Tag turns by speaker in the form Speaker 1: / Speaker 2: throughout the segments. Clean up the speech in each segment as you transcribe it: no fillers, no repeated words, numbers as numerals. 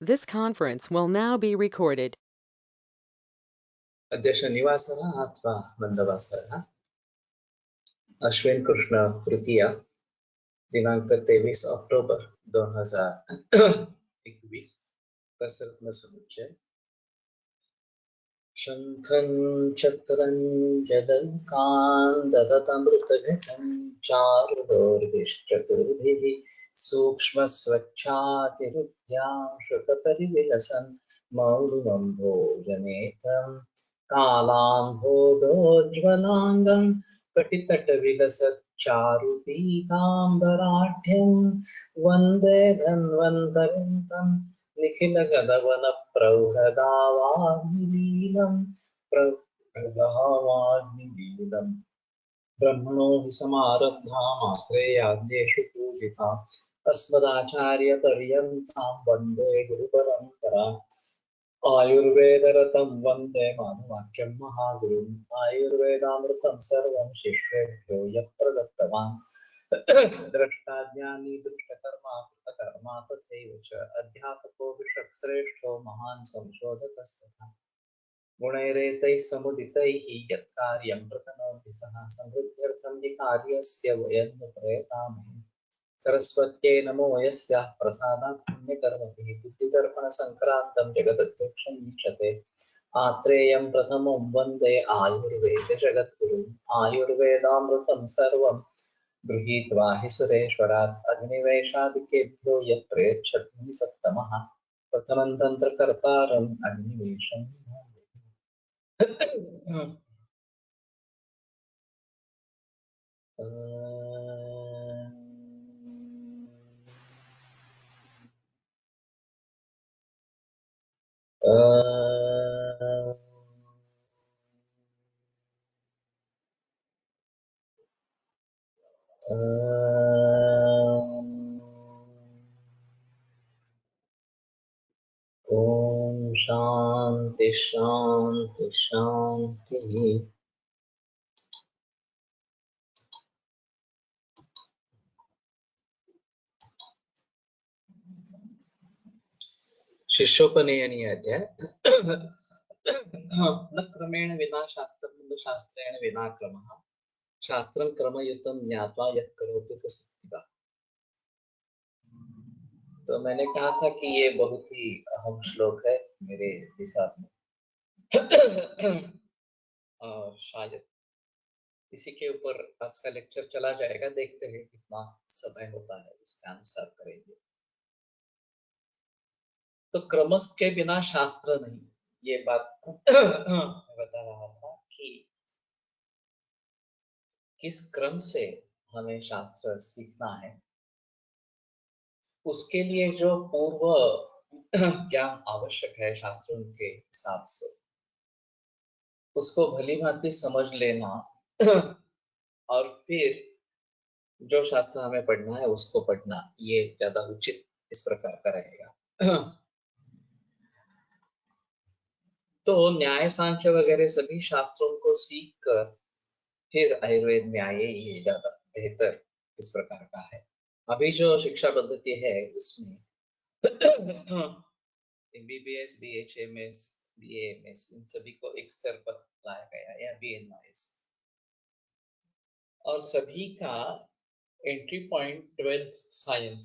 Speaker 1: This conference will now be recorded.
Speaker 2: अद्य शनिवासरः अथवा मन्दवासरः अश्विन कृष्ण तृतीया दिनांक 23 अक्टोबर 2021 प्रसन्न समुच्चय शंखं चक्रं जलकान्दतमृतघटं चारुदोर्भिश्चतुर्भिः सूक्ष्मस्वच्छातिरुद्यां शुकपरिविलसन् मौलिनं भोजनेत्रं कालाम्भोदोज्ज्वलाङ्गं कटितटविलसच्चारुपीताम्बराढ्यं वन्दे धन्वन्तरिं तं निखिलगलवनप्रौढदावाग्निलीलम् ब्रह्मणो हि समारब्धामात्रेयाद्येषु पूजिता अस्मदाचार्यपर्यन्तां वन्दे गुरुपरम्पराम् आयुर्वेदरतं वन्दे माधवाख्यं महागुरुम् आयुर्वेदामृतं सर्वं शिष्येभ्यो यः प्रदत्तवान् द्रष्टाज्ञानी दृष्टकर्मा कृतकर्मा तथैव च अध्यापको विषक्श्रेष्ठो महान् संशोधकस्तथा गुणैरेतैः समुदितैः यत्कार्यं प्रतनोति सः समृद्ध्यर्थं हि कार्यस्य वयं न प्रयतामहे सरस्वत्यै नमो यस्याः प्रसादात् पुण्यकर्मभिः बुद्धिदर्पणसङ्क्रान्तं जगदध्यक्षं वीक्षते आत्रेयं प्रथमं वन्दे आयुर्वेदजगद्गुरुम् आयुर्वेदामृतं सर्वं गृहीत्वा हि सुरेश्वरात् अग्निवेशादिकेभ्यो यत् प्रयच्छद्मुनिः सत्तमः प्रथमं तन्त्रकर्तारम् अग्निवेशं ओम शांति शांति शांति। शिष्योपनयनी अध्याय न क्रमेण विना शास्त्रं शास्त्रेण विना क्रमः शास्त्रं क्रमयुतं ज्ञात्वा यः करोति स सिद्धिः। तो मैंने कहा था कि ये बहुत ही अहम श्लोक है मेरे हिसाब में और शायद इसी के ऊपर आज का लेक्चर चला जाएगा। देखते हैं कितना समय होता है, उसके अनुसार करेंगे। तो क्रम के बिना शास्त्र नहीं, ये बात मैं बता रहा था कि किस क्रम से हमें शास्त्र सीखना है, उसके लिए जो पूर्व ज्ञान आवश्यक है शास्त्रों के हिसाब से, उसको भली भांति समझ लेना और फिर जो शास्त्र हमें पढ़ना है उसको पढ़ना, ये ज्यादा उचित इस प्रकार का रहेगा। तो न्याय सांख्य वगैरह सभी शास्त्रों को सीख कर फिर आयुर्वेद में आए, ये ज्यादा बेहतर इस प्रकार का है। अभी जो शिक्षा पद्धति है उसमें एमबीबीएस, बीएचएमएस, बीएएमएस इन सभी को एक स्तर पर लाया गया, या बीएनएस, और सभी का entry point 12th science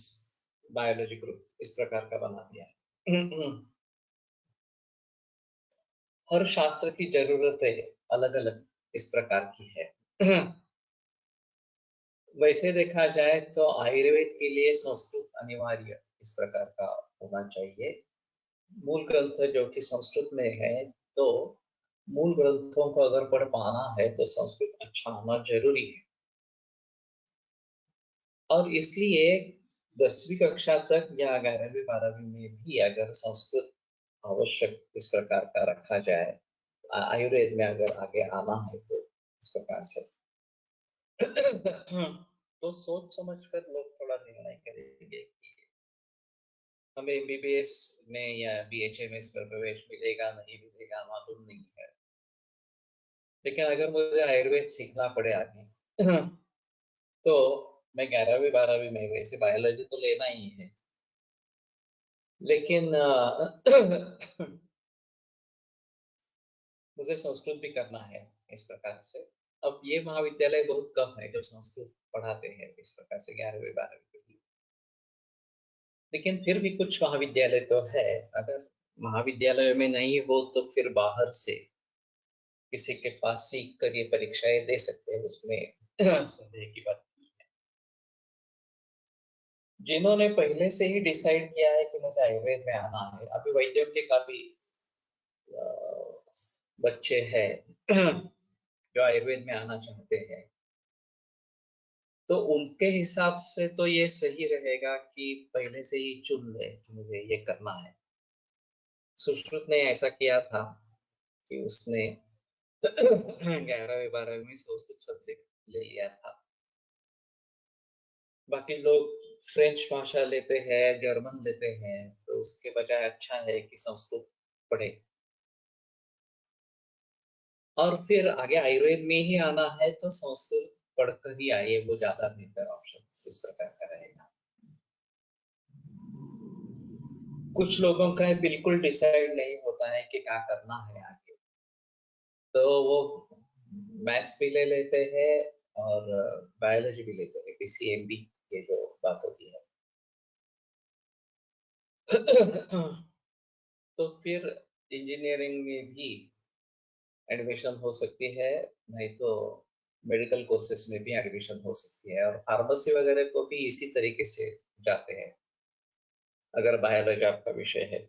Speaker 2: biology group इस प्रकार का बना दिया है। हर शास्त्र की जरूरतें अलग अलग इस प्रकार की है। वैसे देखा जाए तो आयुर्वेद के लिए संस्कृत अनिवार्य इस प्रकार का होना चाहिए। मूल ग्रंथ जो कि संस्कृत में है, तो मूल ग्रंथों को अगर पढ़ पाना है तो संस्कृत अच्छा होना जरूरी है। और इसलिए 10वीं कक्षा तक या 11वीं 12वीं में भी अगर संस्कृत आवश्यक इस प्रकार का रखा जाए, आयुर्वेद में अगर आगे आना है तो इस प्रकार से तो सोच समझ कर लोग थोड़ा निर्णय करेंगे कि हमें एमबीबीएस में या बीएचएमएस में प्रवेश मिलेगा नहीं मिलेगा मालूम नहीं है, लेकिन अगर मुझे आयुर्वेद सीखना पड़े आगे तो मैं 11वीं 12वीं में वैसे बायोलॉजी तो लेना ही है, लेकिन मुझे संस्कृत भी करना है इस प्रकार से। अब ये महाविद्यालय बहुत कम है जो संस्कृत पढ़ाते हैं इस प्रकार से 11वीं 12वीं के लिए। लेकिन फिर भी कुछ महाविद्यालय तो है। अगर महाविद्यालय में नहीं हो तो फिर बाहर से किसी के पास सीख कर ये परीक्षाएं दे सकते हैं, उसमें संदेह की बात नहीं है। जिन्होंने पहले से ही डिसाइड किया है कि मुझे आयुर्वेद में आना है, अभी वैद्यों के काफी बच्चे हैं जो आयुर्वेद में आना चाहते हैं, तो उनके हिसाब से तो ये सही रहेगा कि पहले से ही चुन ले कि मुझे ये करना है। सुश्रुत ने ऐसा किया था कि उसने 11वीं 12वीं में संस्कृत सब्जेक्ट ले लिया था। बाकी लोग फ्रेंच भाषा लेते हैं, जर्मन लेते हैं, तो उसके बजाय अच्छा है कि संस्कृत पढ़े। और फिर आगे आयुर्वेद में ही आना है तो संस्कृत पढ़कर ही आइए, वो ज्यादा बेहतर ऑप्शन इस प्रकार का रहेगा। कुछ लोगों का बिल्कुल डिसाइड नहीं होता है कि क्या करना है आगे, तो वो मैथ्स भी ले लेते हैं और बायोलॉजी भी लेते हैं, पीसीएमबी ये जो बात होती है। तो फिर इंजीनियरिंग में भी एडमिशन हो सकती है, नहीं तो मेडिकल कोर्सेज में भी एडमिशन हो सकती है, और फार्मेसी वगैरह को भी इसी तरीके से जाते हैं अगर बायोलॉजी आपका विषय है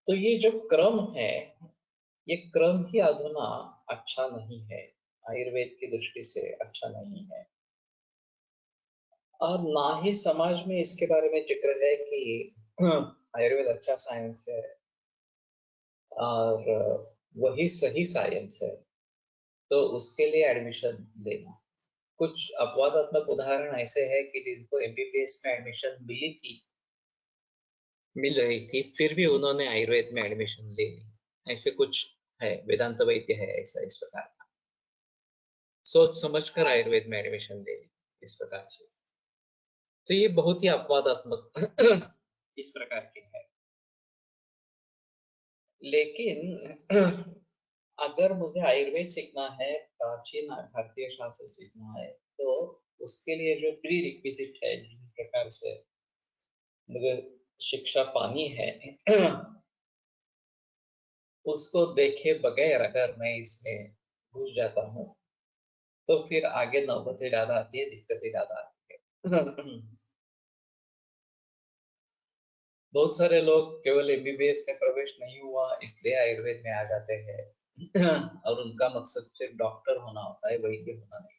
Speaker 2: तो ये जो क्रम है, ये क्रम ही अधुना अच्छा नहीं है, आयुर्वेद की दृष्टि से अच्छा नहीं है। और ना ही समाज में इसके बारे में जिक्र है कि आयुर्वेद अच्छा साइंस है और वही सही साइंस है, तो उसके लिए एडमिशन लेना। कुछ अपवादात्मक उदाहरण ऐसे हैं कि जिनको एमबीबीएस में एडमिशन मिल रही थी, फिर भी उन्होंने आयुर्वेद में एडमिशन ले ली। ऐसे कुछ है, वेदांत वैद्य है ऐसा इस प्रकार का, सोच समझकर आयुर्वेद में एडमिशन ले ली इस प्रकार से। तो ये बहुत ही अपवादात्मक इस प्रकार की है। लेकिन अगर मुझे आयुर्वेद सीखना है, प्राचीन भारतीय शास्त्र सीखना है, तो उसके लिए जो प्री रिक्विजिट है, जिस प्रकार से मुझे शिक्षा पानी है, उसको देखे बगैर अगर मैं इसमें घुस जाता हूँ तो फिर आगे नौबतें ज्यादा आती है, दिक्कतें ज्यादा आती है। बहुत सारे लोग केवल एमबीबीएस में प्रवेश नहीं हुआ इसलिए आयुर्वेद में आ जाते हैं और उनका मकसद सिर्फ डॉक्टर होना होता है, वैद्य होना नहीं।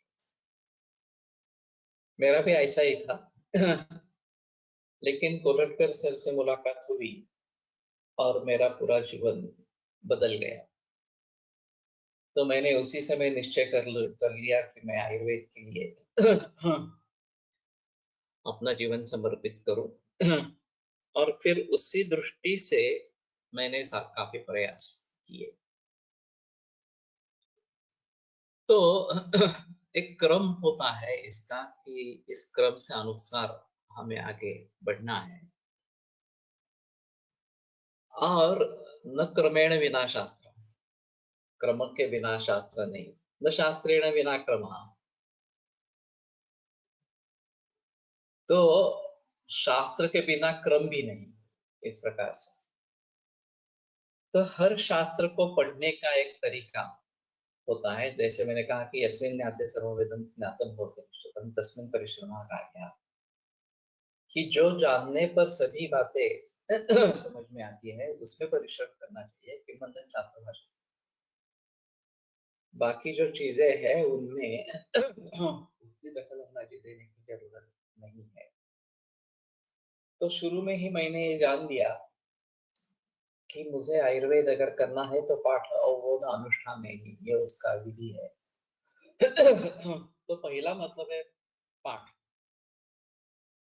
Speaker 2: मेरा भी ऐसा ही था। लेकिन कोलटकर सर से मुलाकात हुई और मेरा पूरा जीवन बदल गया। तो मैंने उसी समय निश्चय कर लिया कि मैं आयुर्वेद के लिए अपना जीवन समर्पित करूं। और फिर उसी दृष्टि से मैंने काफी प्रयास किए। तो एक क्रम होता है इसका कि इस क्रम से अनुसार हमें आगे बढ़ना है, और न क्रमेण विना शास्त्र, क्रम के बिना शास्त्र नहीं, न शास्त्रेण विना क्रम। तो शास्त्र के बिना क्रम भी नहीं इस प्रकार से। तो हर शास्त्र को पढ़ने का एक तरीका होता है। जैसे मैंने कहा कि यस्मिन् ज्ञाते सर्ववेदं ज्ञातं भवति निश्चितं तस्मिन् परिश्रमः कार्यः, कि जो जानने पर सभी बातें समझ में आती है उसमें परिश्रम करना चाहिए, कि मतलब शास्त्र भाषा। बाकी जो चीजें हैं उनमें उतनी दखल अंदाजी देने की जरूरत नहीं है। तो शुरू में ही मैंने ये जान लिया कि मुझे आयुर्वेद अगर करना है तो पाठ अवबोध अनुष्ठान नहीं, ये उसका विधि है। तो पहला मतलब है पाठ,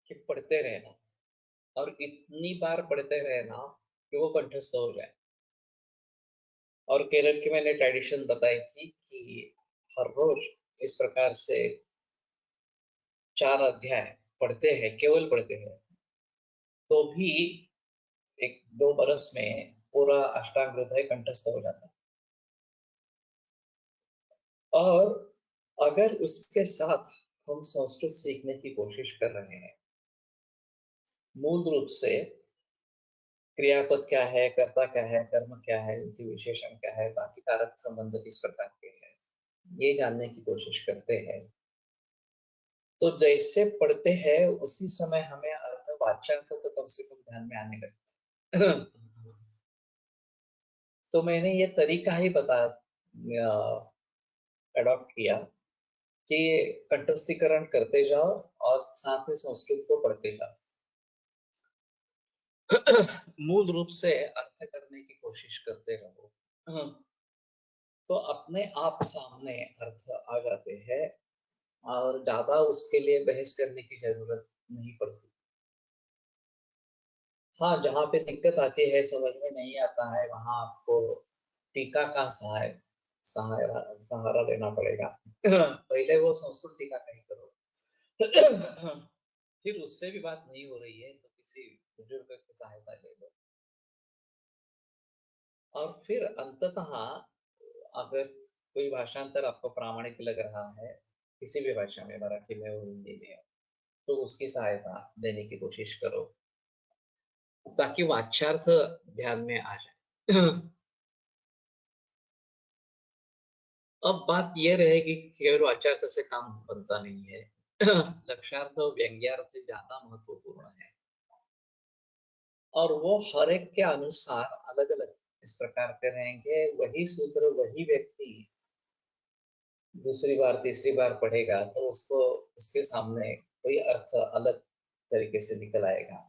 Speaker 2: कि पढ़ते रहना, और इतनी बार पढ़ते रहना कि वो कंठस्थ हो जाए। और केरल की मैंने ट्रेडिशन बताई थी कि हर रोज इस प्रकार से 4 अध्याय पढ़ते हैं, केवल पढ़ते हैं, तो भी 1-2 बरस में पूरा अष्टांग हृदय कंठस्थ हो जाता है। और अगर उसके साथ हम संस्कृत सीखने की कोशिश कर रहे हैं, मूल रूप से क्रियापद क्या है, कर्ता क्या है, कर्म क्या है, उनकी विशेषण क्या है, बाकी कारक संबंध किस प्रकार के हैं, ये जानने की कोशिश करते हैं। तो जैसे पढ़ते हैं उसी समय हमें अर्थ वाच्यार्थ तो कम से कम ध्यान में आने लगता है। तो मैंने ये तरीका ही अडॉप्ट किया कि कंठस्थीकरण करते जाओ और साथ में संस्कृत को पढ़ते जाओ। मूल रूप से अर्थ करने की कोशिश करते रहो, तो अपने आप सामने अर्थ आ जाते हैं और ज्यादा उसके लिए बहस करने की जरूरत नहीं पड़ती। हाँ, जहाँ पे दिक्कत आती है, समझ में नहीं आता है, वहां आपको टीका का सहारा सहारा लेना पड़ेगा। पहले वो संस्कृत टीका का ही करो। फिर उससे भी बात नहीं हो रही है तो किसी बुजुर्ग की सहायता ले लो। और फिर अंततः अगर कोई भाषांतर आपको प्रामाणिक लग रहा है, किसी भी भाषा में, मराठी में हो, हिंदी में हो, तो उसकी सहायता लेने की कोशिश करो ताकि वाच्यार्थ ध्यान में आ जाए। अब बात ये रहेगी कि केवल वाच्यार्थ से काम बनता नहीं है। लक्ष्यार्थ और व्यंग्यार्थ ज्यादा महत्वपूर्ण है और वो हर एक के अनुसार अलग अलग इस प्रकार के रहेंगे। वही सूत्र वही व्यक्ति दूसरी बार तीसरी बार पढ़ेगा तो उसको उसके सामने कोई अर्थ अलग तरीके से निकल आएगा।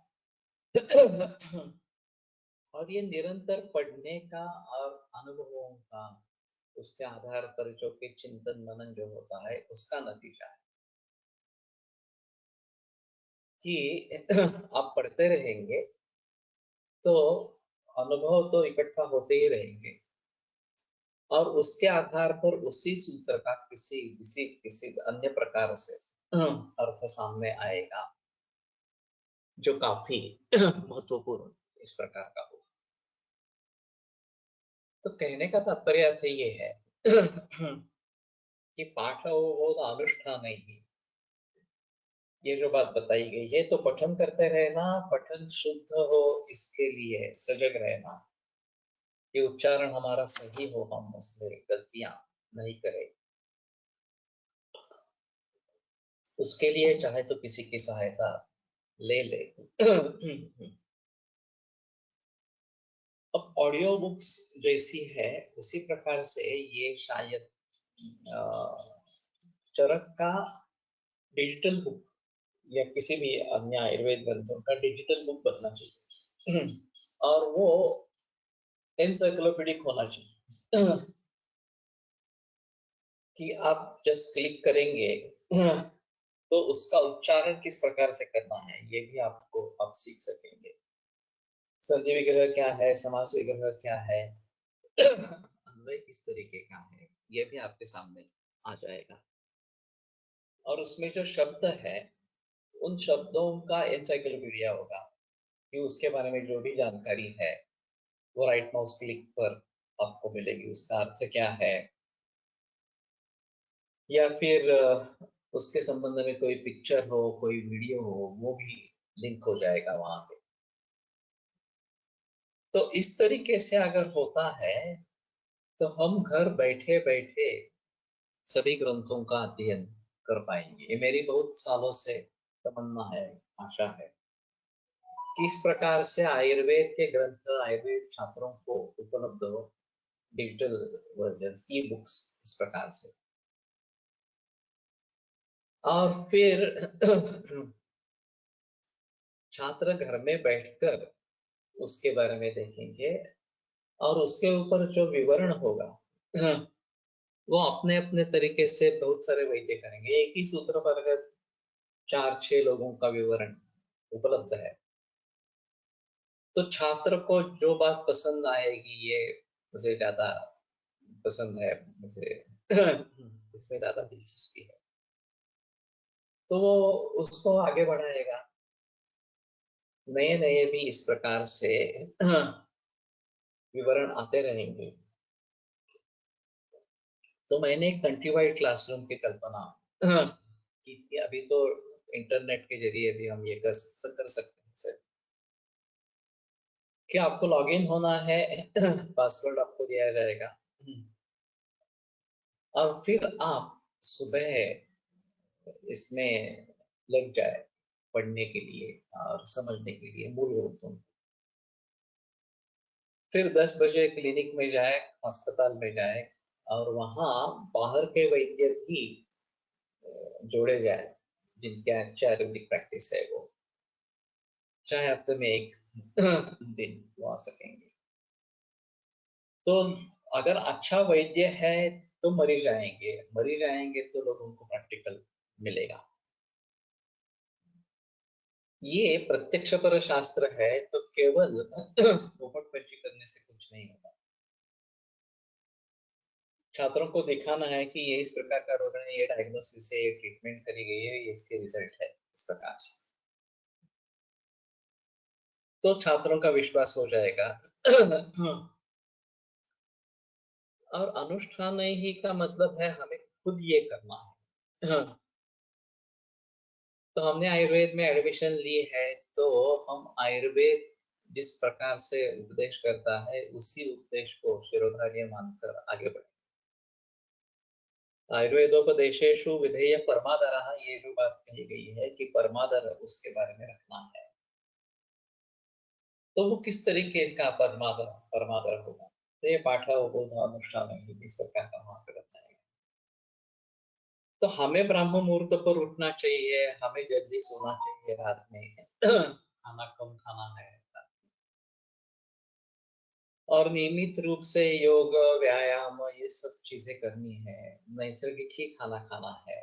Speaker 2: और ये निरंतर पढ़ने का और अनुभवों का, उसके आधार पर जो कि चिंतन मनन जो होता है उसका नतीजा है कि आप पढ़ते रहेंगे तो अनुभव तो इकट्ठा होते ही रहेंगे और उसके आधार पर उसी सूत्र का किसी किसी किसी अन्य प्रकार से अर्थ सामने आएगा जो काफी महत्वपूर्ण इस प्रकार का हो। तो कहने का तात्पर्य अर्थ ये है कि पाठ हो वो अनुष्ठान नहीं। ये जो बात बताई गई है तो पठन करते रहना, पठन शुद्ध हो इसके लिए सजग रहना कि उच्चारण हमारा सही हो, हम उसमें गलतियां नहीं करें। उसके लिए चाहे तो किसी की सहायता ले ले। अब ऑडियो बुक्स जैसी है उसी प्रकार से ये शायद चरक का डिजिटल बुक या किसी भी अन्य आयुर्वेद ग्रंथों का डिजिटल बुक बनना चाहिए। और वो एनसाइक्लोपीडिक होना चाहिए कि आप जस्ट क्लिक करेंगे तो उसका उच्चारण किस प्रकार से करना है ये भी आपको आप सीख सकेंगे। संधि विग्रह क्या है, समास विग्रह क्या है, अन्वय किस तरीके का है, ये भी आपके सामने आ जाएगा। और उसमें जो शब्द है उन शब्दों का एनसाइक्लोपीडिया होगा कि उसके बारे में जो भी जानकारी है वो राइट माउस क्लिक पर आपको मिलेगी। उसका अर्थ क्या है या फिर उसके संबंध में कोई पिक्चर हो, कोई वीडियो हो, वो भी लिंक हो जाएगा वहां पे। तो इस तरीके से अगर होता है तो हम घर बैठे बैठे सभी ग्रंथों का अध्ययन कर पाएंगे। ये मेरी बहुत सालों से तमन्ना है, आशा है कि इस प्रकार से आयुर्वेद के ग्रंथ आयुर्वेद छात्रों को उपलब्ध हो, डिजिटल वर्जन ई बुक्स इस प्रकार से। और फिर छात्र घर में बैठकर उसके बारे में देखेंगे और उसके ऊपर जो विवरण होगा वो अपने अपने तरीके से बहुत सारे वैद्य करेंगे। एक ही सूत्र पर अगर 4-6 लोगों का विवरण उपलब्ध है तो छात्र को जो बात पसंद आएगी, ये मुझे ज्यादा पसंद है, मुझे इसमें ज्यादा दिलचस्पी है, तो वो उसको आगे बढ़ाएगा। नए नए भी इस प्रकार से विवरण आते रहेंगे। तो मैंने एक कंट्री वाइड क्लासरूम की कल्पना की थी। अभी तो इंटरनेट के जरिए भी हम ये कर सकते हैं सर, कि आपको लॉगिन होना है, पासवर्ड आपको दिया जाएगा, और फिर आप सुबह इसमें लग जाए पढ़ने के लिए और समझने के लिए मूल रूपों। फिर 10 बजे क्लिनिक में जाए, अस्पताल में जाए, और वहाँ बाहर के वैद्य भी जोड़े जाए जिनके अच्छा आयुर्वेदिक प्रैक्टिस है, वो चाहे हफ्ते में एक दिन वो आ सकेंगे। तो अगर अच्छा वैद्य है तो मरीज आएंगे तो लोगों को प्रैक्टिकल मिलेगा। ये प्रत्यक्ष पर शास्त्र है, तो केवल पोपट पंची करने से कुछ नहीं होगा। छात्रों को दिखाना है कि ये इस प्रकार का रोग है, ये डायग्नोसिस है, ये ट्रीटमेंट करी गई है, ये इसके रिजल्ट है, इस प्रकार से तो छात्रों का विश्वास हो जाएगा। और अनुष्ठान ही का मतलब है हमें खुद ये करना है। तो हमने आयुर्वेद में एडमिशन ली है, तो हम आयुर्वेद जिस प्रकार से उपदेश करता है उसी उपदेश को शिरोधार्य मानकर आगे बढ़े। आयुर्वेदोपदेशेषु विधेय परमादरः, ये जो बात कही गई है कि परमादर उसके बारे में रखना है, तो वो किस तरीके का परमादर परमादर होगा, तो ये पाठा बोध अनुष्ठान इस प्रकार का वहां पे बताया। तो हमें ब्राह्म मुहूर्त पर उठना चाहिए, हमें जल्दी सोना चाहिए रात में, खाना कम खाना है, और नियमित रूप से योग व्यायाम ये सब चीजें करनी है, नैसर्गिक ही खाना खाना है।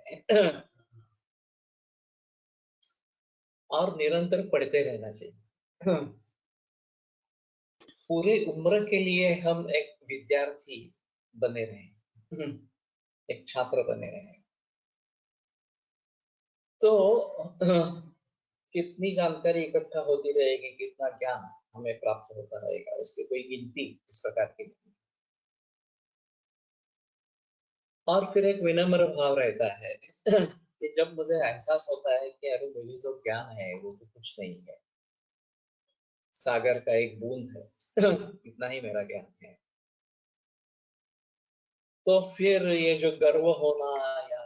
Speaker 2: और निरंतर पढ़ते रहना चाहिए। पूरी उम्र के लिए हम एक विद्यार्थी बने रहें, एक छात्र बने रहें, तो कितनी जानकारी इकट्ठा होती रहेगी, कितना ज्ञान हमें प्राप्त होता रहेगा, उसकी कोई गिनती इस प्रकार की नहीं। और फिर एक विनम्र भाव रहता है कि जब मुझे एहसास होता है कि अरे मुझे जो ज्ञान है वो तो कुछ नहीं है, सागर का एक बूंद है, इतना ही मेरा ज्ञान है, तो फिर ये जो गर्व होना या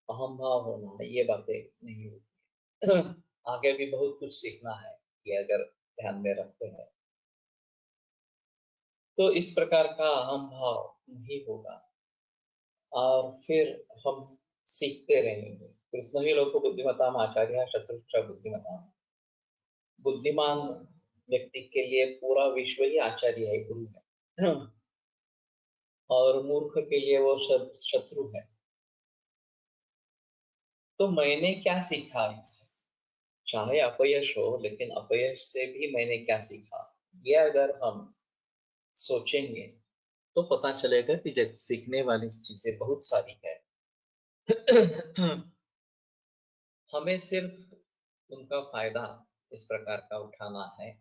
Speaker 2: अहम भाव होना, ये बातें नहीं होती। आगे भी बहुत कुछ सीखना है, ये अगर ध्यान में रखते हैं तो इस प्रकार का अहम भाव नहीं होगा, और फिर हम सीखते रहेंगे। कृष्ण ही लोग को बुद्धिमताम आचार्य शत्रु बुद्धिमता, बुद्धिमान व्यक्ति के लिए पूरा विश्व ही आचार्य है, गुरु है, और मूर्ख के लिए वो शत्रु है। तो मैंने क्या सीखा इससे, चाहे अपयश हो, लेकिन अपयश से भी मैंने क्या सीखा, ये अगर हम सोचेंगे तो पता चलेगा कि जब सीखने वाली चीजें बहुत सारी है। हमें सिर्फ उनका फायदा इस प्रकार का उठाना है,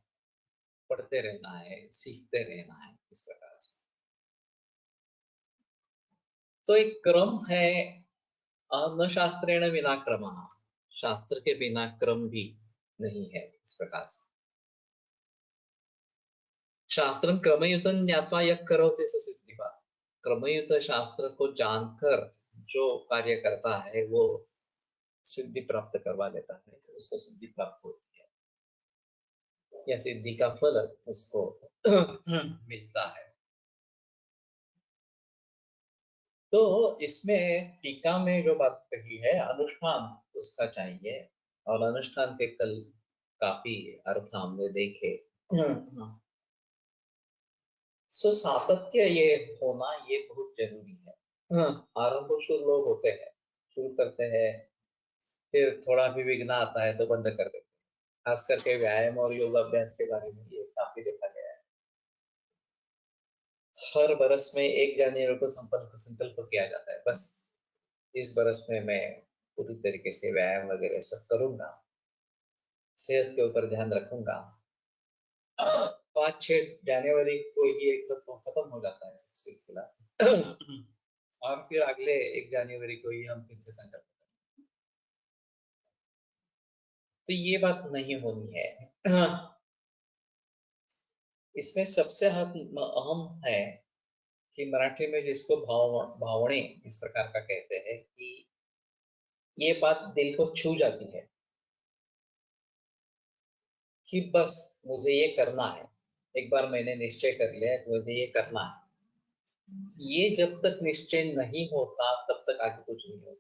Speaker 2: पढ़ते रहना है, सीखते रहना है, इस प्रकार से। तो एक क्रम है, न शास्त्रेण विना क्रमः, शास्त्र के बिना क्रम भी नहीं है, इस प्रकार से। शास्त्रम क्रमयुतं ज्ञात्वा यः करोति स सिद्धिः, क्रमयुत शास्त्र को जानकर जो कार्य करता है वो सिद्धि प्राप्त करवा लेता है, उसको सिद्धि प्राप्त होती है, या सिद्धि का फल उसको मिलता है। तो इसमें टीका में जो बात कही है, अनुष्ठान उसका चाहिए, और अनुष्ठान के कल काफी अर्थ हमने देखे। सो सातत्य ये होना ये बहुत जरूरी है। आरंभ शुरू लोग होते हैं, शुरू करते हैं, फिर थोड़ा भी विघ्न आता है तो बंद कर देते हैं। खास करके व्यायाम और योगाभ्यास के बारे में ये काफी देखा गया है। हर बरस में 1 जनवरी को संकल्प संकल्प किया जाता है, बस इस बरस में मैं पूरी तरीके से व्यायाम वगैरह सब करूंगा, सेहत के ऊपर ध्यान रखूंगा, 5-6 जनवरी को ये तो खत्म हो जाता है सिलसिला। और फिर अगले 1 जनवरी को ही हम फिर से संकल्प करें। तो ये बात नहीं होनी है। इसमें सबसे अहम है कि मराठी में जिसको भावणे इस प्रकार का कहते हैं कि ये बात दिल को छू जाती है कि बस मुझे ये करना है। एक बार मैंने निश्चय कर लिया है मुझे ये करना है। ये जब तक निश्चय नहीं होता तब तक आगे कुछ नहीं होता।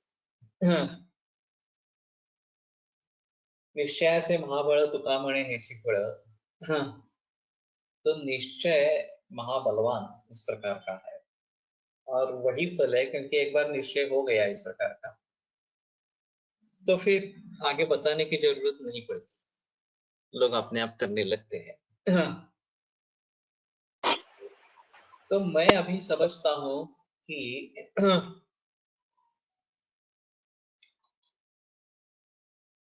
Speaker 2: निश्चयाचे महाबळ तुका म्हणे निशिफळ। तो निश्चय महाबलवान इस प्रकार का है और वही फल है क्योंकि एक बार निश्चय हो गया इस प्रकार का तो फिर आगे बताने की जरूरत नहीं पड़ती, लोग अपने आप करने लगते हैं। तो मैं अभी समझता हूं कि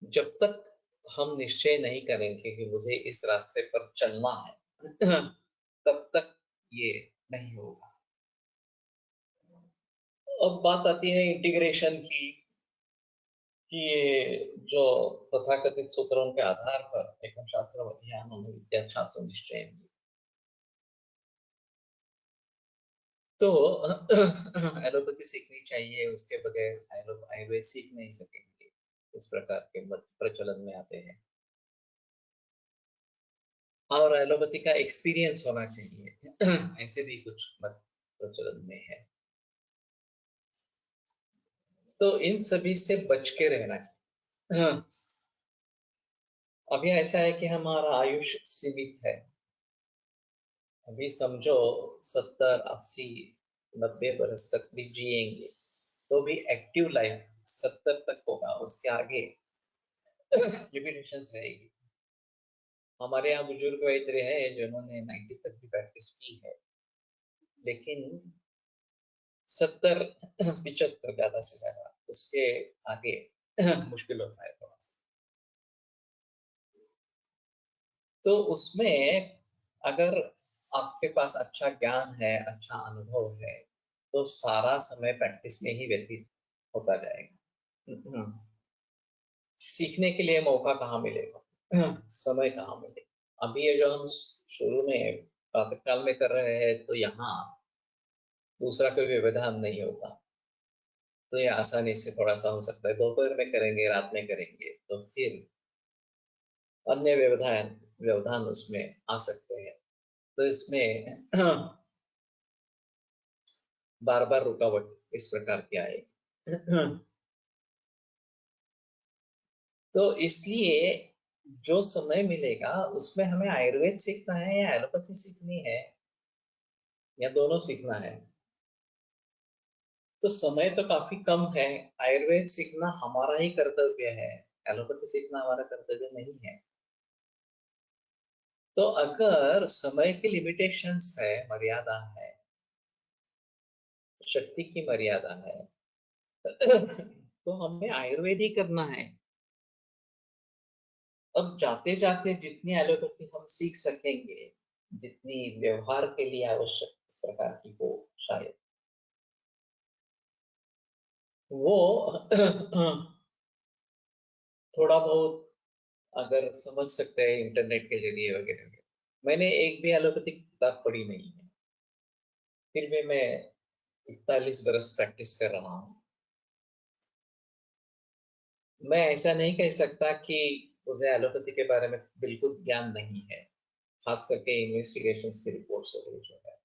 Speaker 2: जब तक हम निश्चय नहीं करेंगे कि मुझे इस रास्ते पर चलना है, तब तक ये नहीं होगा। अब बात आती है इंटीग्रेशन की कि ये जो तथाकथित सूत्रों के आधार पर एकम शास्त्र अध्ययन विद्या शास्त्र निश्चय तो एलोपैथी सीखनी चाहिए, उसके बगैर आयुर्वेद सीख नहीं सकेंगे, इस प्रकार के मत प्रचलन में आते हैं। और एलोपैथी का एक्सपीरियंस होना चाहिए, ऐसे भी कुछ मत प्रचलन में है। तो इन सभी से बच के रहना है। अभी ऐसा है कि हमारा आयुष सीमित है। अभी समझो 70, 80, 90 बरस तक भी जिएंगे तो भी एक्टिव लाइफ 70 तक होगा, उसके आगे लिमिटेशंस रहेगी। हमारे यहाँ बुजुर्ग वैद्य है जिन्होंने 90 तक भी प्रैक्टिस की है, लेकिन 70, 75 ज्यादा से ज्यादा, उसके आगे मुश्किल होता है थोड़ा सा। तो उसमें अगर आपके पास अच्छा ज्ञान है, अच्छा अनुभव है, तो सारा समय प्रैक्टिस में ही व्यतीत होता जाएगा। सीखने के लिए मौका कहाँ मिलेगा, समय कहाँ मिलेगा। अभी ये जो हम शुरू में प्रातःकाल में कर रहे हैं तो यहाँ दूसरा कोई व्यवधान नहीं होता, तो ये आसानी से थोड़ा सा हो सकता है। दोपहर में करेंगे, रात में करेंगे तो फिर अन्य व्यवधान व्यवधान उसमें आ सकते हैं। तो इसमें बार बार रुकावट इस प्रकार की आएगी। तो इसलिए जो समय मिलेगा उसमें हमें आयुर्वेद सीखना है या एलोपैथी सीखनी है या दोनों सीखना है, तो समय तो काफी कम है। आयुर्वेद सीखना हमारा ही कर्तव्य है, एलोपैथी सीखना हमारा कर्तव्य नहीं है। तो अगर समय की लिमिटेशंस है, मर्यादा है, शक्ति की मर्यादा है, तो हमें आयुर्वेद ही करना है। अब जाते जाते जितनी एलोपैथी हम सीख सकेंगे, जितनी व्यवहार के लिए आवश्यक इस प्रकार की हो, शायद वो थोड़ा बहुत अगर समझ सकते हैं इंटरनेट के जरिए वगैरह वगैरह। मैंने एक भी एलोपैथिक किताब पढ़ी नहीं है, फिर भी मैं 41 बरस प्रैक्टिस कर रहा हूँ। मैं ऐसा नहीं कह सकता कि मुझे एलोपैथी के बारे में बिल्कुल ज्ञान नहीं है, खास करके इन्वेस्टिगेशंस की रिपोर्ट्स वगैरह जो है।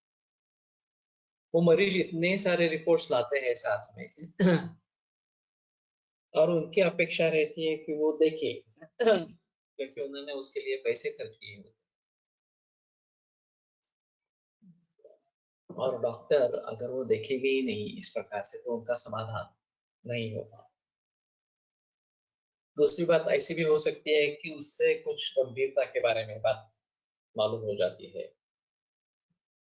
Speaker 2: वो मरीज इतने सारे रिपोर्ट्स लाते हैं साथ में और उनकी अपेक्षा रहती है कि वो देखे क्योंकि उन्होंने उसके लिए पैसे खर्च किए होते हैं। और डॉक्टर अगर वो देखेंगे ही नहीं इस प्रकार से तो उनका समाधान नहीं होगा। दूसरी बात ऐसी भी हो सकती है कि उससे कुछ गंभीरता के बारे में बात मालूम हो जाती है,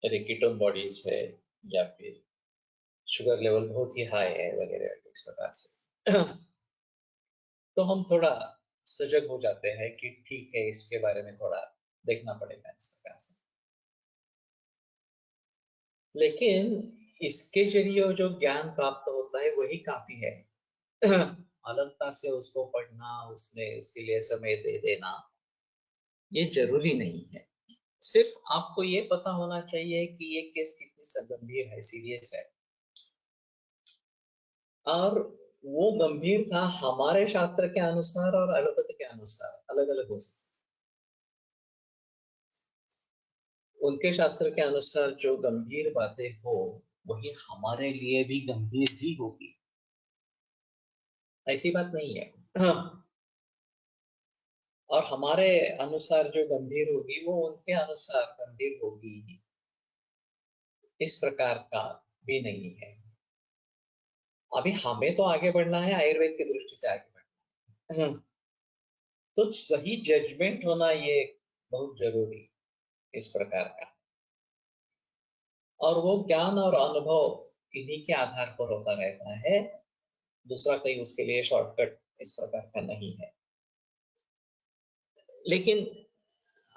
Speaker 2: कीटोन बॉडीज है या फिर शुगर लेवल बहुत ही हाई है वगैरह इस प्रकार से। तो हम थोड़ा सजग हो जाते हैं कि ठीक है, इसके बारे में थोड़ा देखना पड़ेगा इस प्रकार से। लेकिन इसके जरिए जो ज्ञान प्राप्त होता है वही काफी है। अलगता से उसको पढ़ना, उसमें उसके लिए समय दे देना, ये जरूरी नहीं है। सिर्फ आपको ये पता होना चाहिए कि ये केस कितनी गंभीर है, सीरियस है, और वो गंभीर था हमारे शास्त्र के अनुसार और एलोपैथी के अनुसार अलग अलग हो सकता है। उनके शास्त्र के अनुसार जो गंभीर बातें हो वही हमारे लिए भी गंभीर ही होगी, ऐसी बात नहीं है। हाँ, और हमारे अनुसार जो गंभीर होगी वो उनके अनुसार गंभीर होगी ही, इस प्रकार का भी नहीं है। अभी हमें तो आगे बढ़ना है, आयुर्वेद की दृष्टि से आगे बढ़ना है। तो सही जजमेंट होना ये बहुत जरूरी इस प्रकार का, और वो ज्ञान और अनुभव इन्हीं के आधार पर होता रहता है। दूसरा कहीं उसके लिए शॉर्टकट इस प्रकार का नहीं है। लेकिन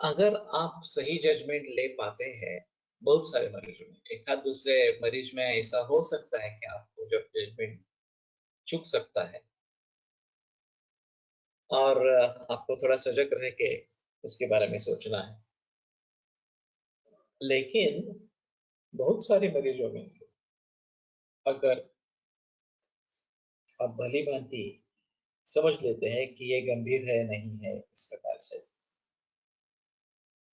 Speaker 2: अगर आप सही जजमेंट ले पाते हैं, बहुत सारे मरीजों में, एक आध दूसरे मरीज में ऐसा हो सकता है कि आपको जब जजमेंट चूक सकता है, और आपको थोड़ा सजग रह के उसके बारे में सोचना है। लेकिन बहुत सारे मरीजों में अगर आप भली भांति समझ लेते हैं कि ये गंभीर है नहीं है इस प्रकार से,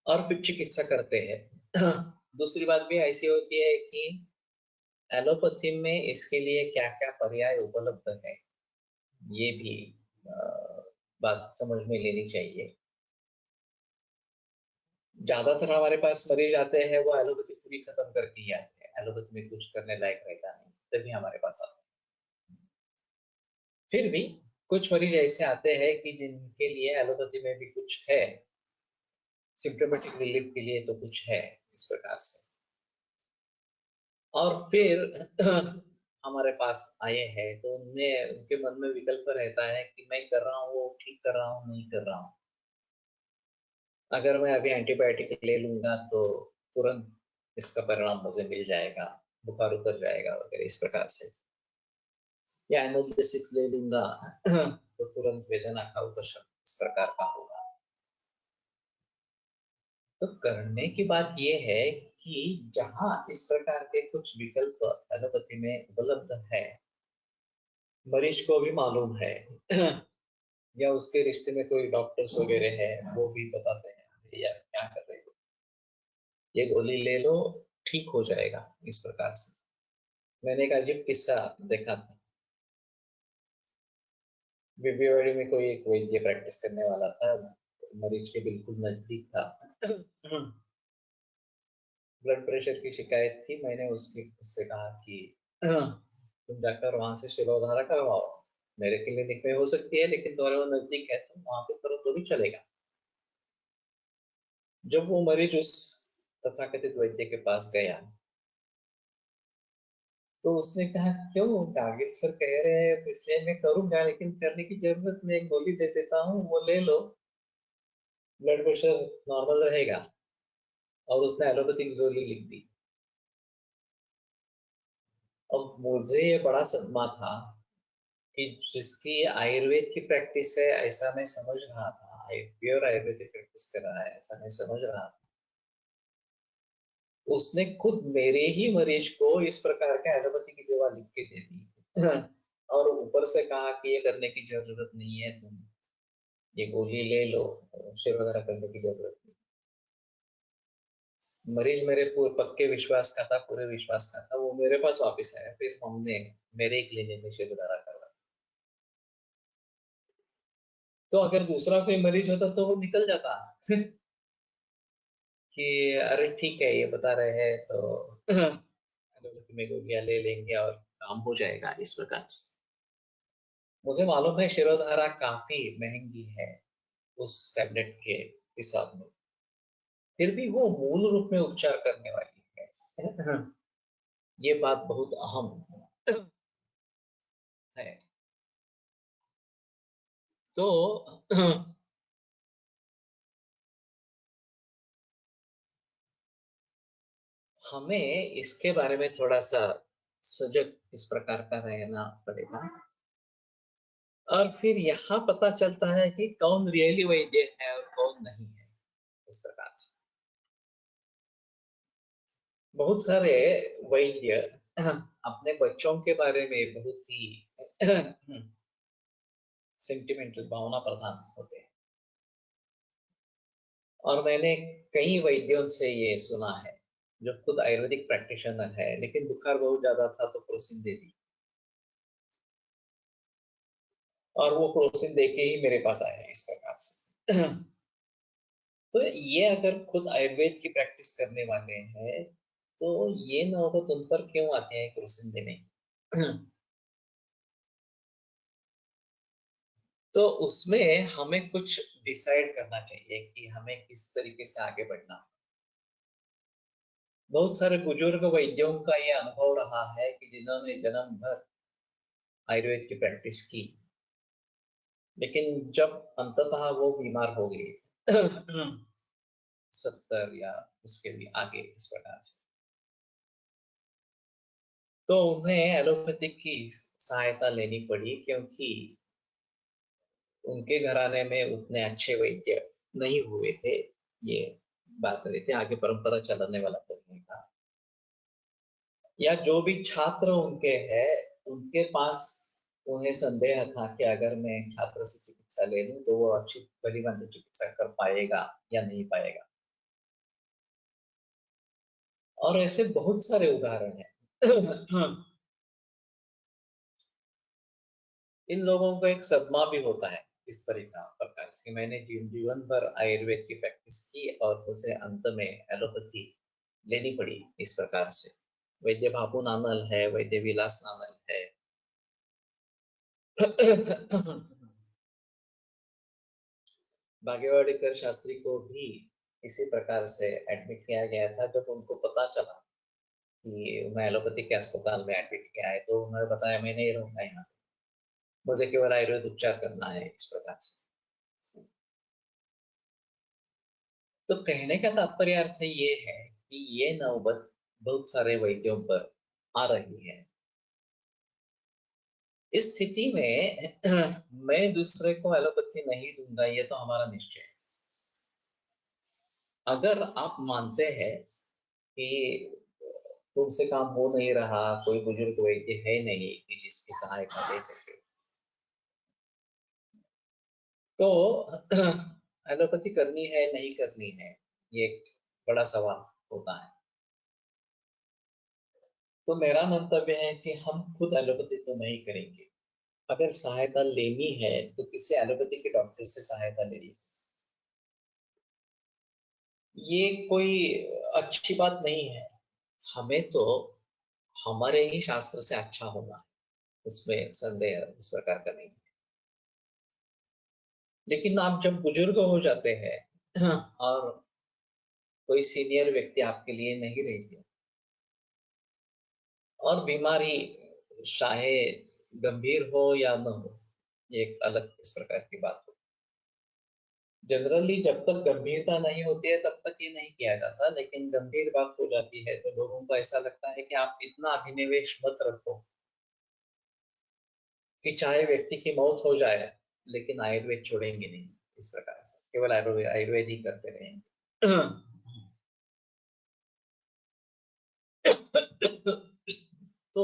Speaker 2: और फिर चिकित्सा करते हैं। दूसरी बात भी ऐसी होती है कि एलोपैथी में इसके लिए क्या क्या पर्याय उपलब्ध है, ये भी बात समझ में लेनी चाहिए। ज्यादातर हमारे पास मरीज आते हैं वो एलोपैथी पूरी खत्म करके ही आते हैं, एलोपैथी में कुछ करने लायक रहता नहीं, तभी हमारे पास आते हैं। फिर भी कुछ मरीज ऐसे आते हैं कि जिनके लिए एलोपैथी में भी कुछ है, सिम्टोमेटिक रिलीफ के लिए तो कुछ है इस प्रकार से, और फिर हमारे पास आए हैं तो उनमें उनके मन में विकल्प रहता है कि मैं कर रहा हूँ वो ठीक कर रहा हूँ नहीं कर रहा हूँ, अगर मैं अभी एंटीबायोटिक ले लूंगा तो तुरंत इसका परिणाम मुझे मिल जाएगा, बुखार उतर जाएगा वगैरह इस प्रकार से, या एनाल्जेसिक्स ले लूंगा तो तुरंत वेदना का उपशम इस प्रकार का होगा। तो करने की बात यह है कि जहां इस प्रकार के कुछ विकल्प एलोपैथी में उपलब्ध है, मरीज को भी मालूम है, या उसके रिश्ते में कोई डॉक्टर्स वगैरह है वो भी बताते हैं यार क्या कर रहे हो, ये गोली ले लो ठीक हो जाएगा इस प्रकार से। मैंने एक अजीब किस्सा देखा था। बीबीवाड़ी में कोई एक वैद्य प्रैक्टिस करने वाला था, मरीज के बिल्कुल नजदीक था। ब्लड प्रेशर की शिकायत थी, मैंने उससे कहा कि तुम जाकर वहां से शिरोधारा करवाओ, मेरे क्लिनिक में हो सकती है लेकिन तुम्हारे वो नजदीक है तो वहां पे करो तो भी चलेगा। जब वो मरीज उस तथाकथित वैद्य के पास गया तो उसने कहा क्यों, टारगेट सर कह रहे हैं इसलिए मैं करूंगा, लेकिन करने की जरूरत नहीं, एक गोली दे देता हूँ वो ले लो, ब्लड प्रेशर नॉर्मल रहेगा। और उसने एलोपैथी की गोली लिख दी। अब मुझे ये बड़ा सदमा था कि जिसकी आयुर्वेद की प्रैक्टिस है ऐसा मैं समझ रहा था, प्योर आयुर्वेदिक प्रैक्टिस कर रहा है ऐसा मैं समझ रहा था, उसने खुद मेरे ही मरीज को इस प्रकार का एलोपैथी की दवा लिख के दे दी। और ऊपर से कहा कि ये करने की जरूरत नहीं है, तुम ये गोली ले लो, सिर वगैरह करने की जरूरत नहीं। मरीज मेरे पूरे पक्के विश्वास का था, पूरे विश्वास का था, वो मेरे पास वापस आया, फिर हमने मेरे क्लिनिक में सिर वगैरह करवा। तो अगर दूसरा कोई मरीज होता तो वो निकल जाता कि अरे ठीक है ये बता रहे हैं तो एलोपैथी में गोलियां ले लेंगे और काम हो जाएगा इस प्रकार से। मुझे मालूम है शिरोधारा काफी महंगी है उस टैबलेट के हिसाब में, फिर भी वो मूल रूप में उपचार करने वाली है। ये बात बहुत अहम है। तो हमें इसके बारे में थोड़ा सा सजग इस प्रकार का रहना पड़ेगा। और फिर यहाँ पता चलता है कि कौन रियली वैद्य है और कौन नहीं है, इस प्रकार से। बहुत सारे वैद्य अपने बच्चों के बारे में बहुत ही सेंटिमेंटल, भावना प्रधान होते हैं। और मैंने कई वैद्यों से ये सुना है, जो खुद आयुर्वेदिक प्रैक्टिशनर है, लेकिन बुखार बहुत ज्यादा था तो क्रोसिन दे दी, और वो क्रोसिन दे के ही मेरे पास आया है, इस प्रकार से। तो ये अगर खुद आयुर्वेद की प्रैक्टिस करने वाले हैं, तो ये नौबत उन पर क्यों आती है क्रोसिन देने की? तो उसमें हमें कुछ डिसाइड करना चाहिए कि हमें किस तरीके से आगे बढ़ना। बहुत सारे बुजुर्ग वैद्यों का ये अनुभव रहा है कि जिन्होंने जन्म भर आयुर्वेद की प्रैक्टिस की, लेकिन जब अंततः वो बीमार हो गए 70 या उसके भी आगे, इस प्रकार से, तो उन्हें एलोपैथिक की सहायता लेनी पड़ी, क्योंकि उनके घराने में उतने अच्छे वैद्य नहीं हुए थे। ये बात रही थी, आगे परंपरा चलाने वाला कोई नहीं था, या जो भी छात्र उनके हैं, उनके पास उन्हें संदेह था कि अगर मैं छात्र से चिकित्सा ले लूं तो वो अच्छी भली भांति चिकित्सा कर पाएगा या नहीं पाएगा। और ऐसे बहुत सारे उदाहरण हैं। इन लोगों को एक सदमा भी होता है इस प्रकार से, मैंने जीवन भर आयुर्वेद की प्रैक्टिस की और उसे अंत में एलोपैथी लेनी पड़ी, इस प्रकार से। वैद्य बाबू नानल है, वैद्य विलास नानल है। भाग्यवाड़ीकर शास्त्री को भी इसी प्रकार से एडमिट किया गया था। जब उनको पता चला कि मैं एलोपैथी के अस्पताल में एडमिट किया है, तो उन्होंने बताया मैं नहीं रहूंगा यहाँ, मुझे केवल आयुर्वेद उपचार करना है, इस प्रकार से। तो कहने का तात्पर्य अर्थ ये है कि ये नौबत बहुत सारे वैद्यों पर आ रही है। इस स्थिति में मैं दूसरे को एलोपैथी नहीं दूंगा, ये तो हमारा निश्चय है। अगर आप मानते हैं कि तुमसे काम हो नहीं रहा, कोई बुजुर्ग वैद्य है नहीं कि जिसकी सहायता ले सके, तो एलोपैथी करनी है नहीं करनी है, ये एक बड़ा सवाल होता है। तो मेरा मंतव्य है कि हम खुद एलोपैथी तो नहीं करेंगे। अगर सहायता लेनी है तो किसी एलोपैथी के डॉक्टर से सहायता लेनी। ये कोई अच्छी बात नहीं है। हमें तो हमारे ही शास्त्र से अच्छा होगा, इसमें संदेह इस प्रकार का नहीं। लेकिन आप जब बुजुर्ग हो जाते हैं और कोई सीनियर व्यक्ति आपके लिए नहीं रहती, और बीमारी चाहे गंभीर हो या न हो, ये एक अलग इस प्रकार की बात हो। जनरली जब तक गंभीरता नहीं होती है तब तक ये नहीं किया जाता, लेकिन गंभीर बात हो जाती है तो लोगों को ऐसा लगता है कि आप इतना अभिनिवेश मत रखो कि चाहे व्यक्ति की मौत हो जाए लेकिन आयुर्वेद छोड़ेंगे नहीं, इस प्रकार से केवल आयुर्वेद आयुर्वेद ही करते रहेंगे। तो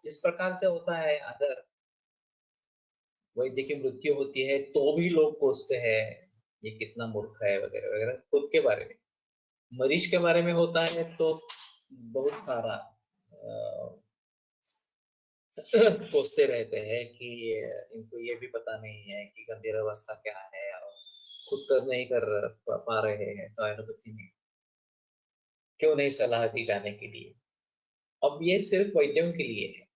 Speaker 2: इस प्रकार से होता है। अगर वैद्य की मृत्यु होती है तो भी लोग कोसते हैं ये कितना मूर्ख है वगैरह वगैरह, खुद के बारे में। मरीज के बारे में होता है तो बहुत सारा कोसते रहते हैं कि इनको ये भी पता नहीं है कि गंभीर अवस्था क्या है, और खुद कर नहीं कर पा रहे हैं तो एलोपैथी में क्यों नहीं सलाह दी जाने के लिए। अब ये सिर्फ वैद्यों के लिए है।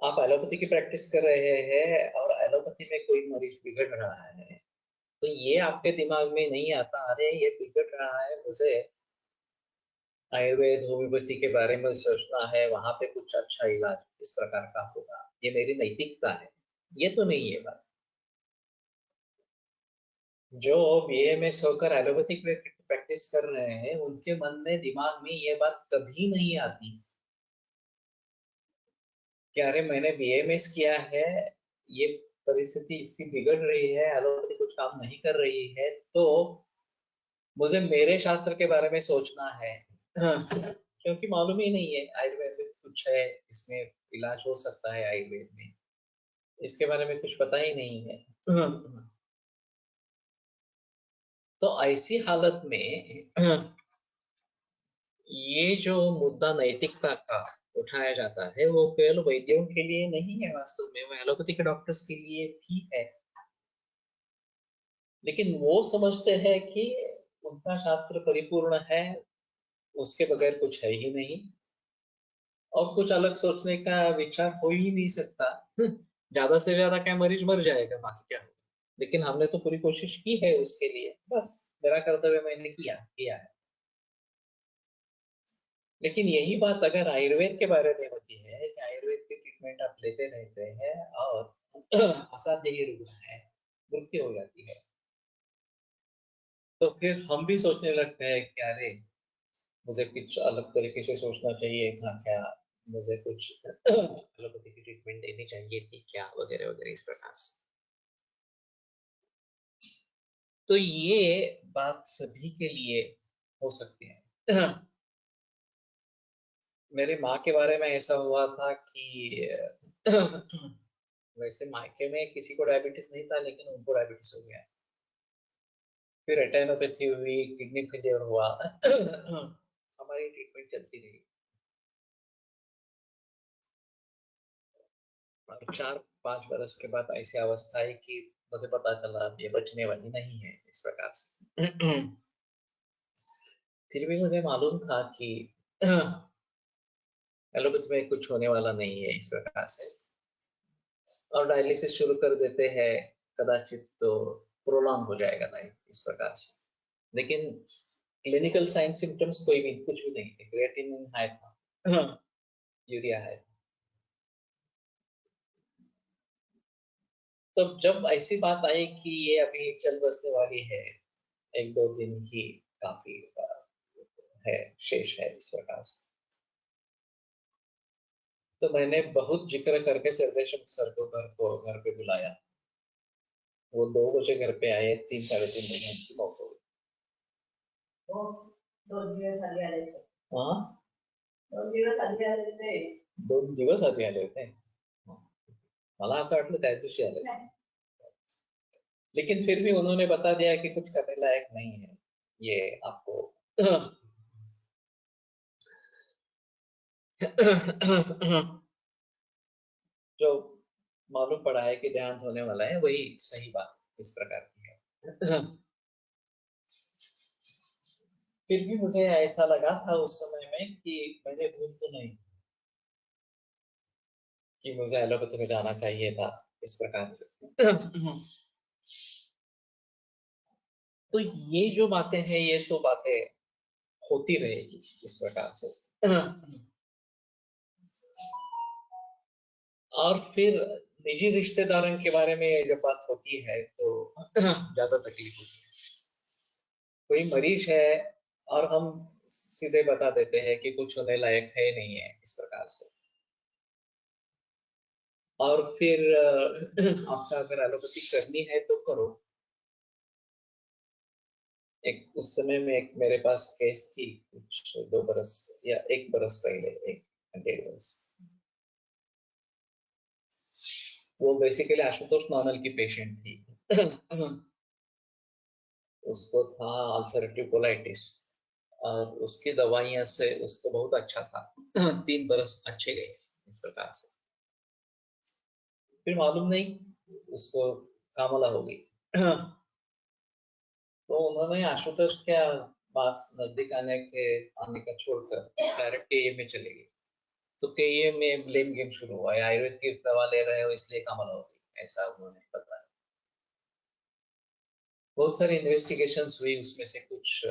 Speaker 2: आप एलोपैथी की प्रैक्टिस कर रहे हैं और एलोपैथी में कोई मरीज बिगड़ रहा है, तो ये आपके दिमाग में नहीं आता, अरे ये बिगड़ रहा है, मुझे आयुर्वेद होम्योपैथी के बारे में सोचना है, वहां पे कुछ अच्छा इलाज इस प्रकार का होगा, ये मेरी नैतिकता है। ये तो नहीं है बात। जो बीएमएस होकर एलोपैथिक प्रैक्टिस कर रहे हैं उनके मन में दिमाग में ये बात कभी नहीं आती कि अरे मैंने बीएमएस किया है, ये परिस्थिति इसकी बिगड़ रही है, एलोपैथी कुछ काम नहीं कर रही है, तो मुझे मेरे शास्त्र के बारे में सोचना है। क्योंकि मालूम ही नहीं है आयुर्वेद में कुछ है, इसमें इलाज हो सकता है आयुर्वेद में, इसके बारे में कुछ पता ही नहीं है। तो ऐसी हालत में ये जो मुद्दा नैतिकता का उठाया जाता है वो केवल वैद्यों के लिए नहीं है, वास्तव में वो एलोपैथी के डॉक्टर्स के लिए भी है। लेकिन वो समझते हैं कि उनका शास्त्र परिपूर्ण है, उसके बगैर कुछ है ही नहीं, और कुछ अलग सोचने का विचार हो ही नहीं सकता। ज्यादा से ज्यादा क्या मरीज मर जाएगा, बाकी क्या होगा। लेकिन हमने तो पूरी कोशिश की है उसके लिए, बस मेरा कर्तव्य मैंने किया किया है। लेकिन यही बात अगर आयुर्वेद के बारे में होती है कि आयुर्वेद की ट्रीटमेंट आप लेते रहते हैं और असाध्य ही रुग्ण है, मृत्यु हो जाती है, तो फिर हम भी सोचने लगते हैं कि अरे मुझे कुछ अलग तरीके से सोचना चाहिए था क्या, मुझे कुछ एलोपैथी की ट्रीटमेंट देनी चाहिए थी क्या, वगैरह वगैरह इस प्रकार से। तो ये बात सभी के लिए हो सकती है। मेरी माँ के बारे में ऐसा हुआ था कि वैसे मायके में किसी को डायबिटीज नहीं था, लेकिन उनको डायबिटीज हो गया, फिर रेटिनोपैथी हुई, किडनी फेलियर हुआ। हमारी ट्रीटमेंट चलती रही और 4-5 बरस के बाद ऐसी अवस्था है कि मुझे पता चला अब ये बचने वाली नहीं है, इस प्रकार से। फिर भी मुझे मालूम था कि एलोपैथी में कुछ होने वाला नहीं है, इस प्रकार से, और डायलिसिस शुरू कर देते हैं, कदाचित तो प्रोलॉन्ग हो जाएगा लाइफ, इस प्रकार से। लेकिन क्लिनिकल साइन सिम्टम्स कोई भी कुछ भी नहीं थे, क्रिएटिनिन हाई था, यूरिया हाई था। तो जब ऐसी बात आई कि ये अभी चल बसने वाली है, 1-2 दिन ही काफी है, शेष है, इस प्रकार से, तो मैंने बहुत जिक्र करके सरदेशम सर को घर पे बुलाया। वो 2 बजे घर पे आए, 3-3:30 बजे उनकी मौत हो गई। हो, 2 दिवस आधी आले थे। हाँ, 2 दिवस आधी आले थे. 2 दिवस आधी आले होते. मला असं वाटलं त्याच दिवशी आले, लेकिन फिर भी उन्होंने बता दिया कि कुछ करने लायक नहीं है ये आपको। जो मालूम पड़ा है कि देहांत होने वाला है वही सही बात इस प्रकार की है। फिर भी मुझे ऐसा लगा था उस समय में कि मैंने भूल तो नहीं कि मुझे एलोपैथी में जाना चाहिए था, इस प्रकार से। तो ये जो बातें हैं ये तो बातें होती रहेगी, इस प्रकार से। और फिर निजी रिश्तेदारों के बारे में जब बात होती है तो ज्यादा तकलीफ होती है। कोई मरीज है और हम सीधे बता देते हैं कि कुछ होने लायक है नहीं है, इस प्रकार से, और फिर आपका अगर एलोपैथी करनी है तो करो। एक उस समय में एक मेरे पास केस थी, कुछ 2 बरस या 1 बरस पहले, 1-1.5 बरस, वो बेसिकली आशुतोष नानल की पेशेंट थी। उसको था अल्सरेटिव कोलाइटिस, और उसकी दवाइयां से उसको बहुत अच्छा था। 3 बरस अच्छे गए, इस प्रकार से। फिर मालूम नहीं उसको कामला हो गई। तो उन्होंने आशुतोष के पास नजदीक आने का छोड़कर डायरेक्ट केए में चले गए। तो केए में ब्लेम गेम शुरू हुआ है, आयुर्वेद की दवा ले रहे हो इसलिए कामला हो गई, ऐसा उन्होंने बताया। बहुत सारी इन्वेस्टिगेशंस हुई, उसमें से कुछ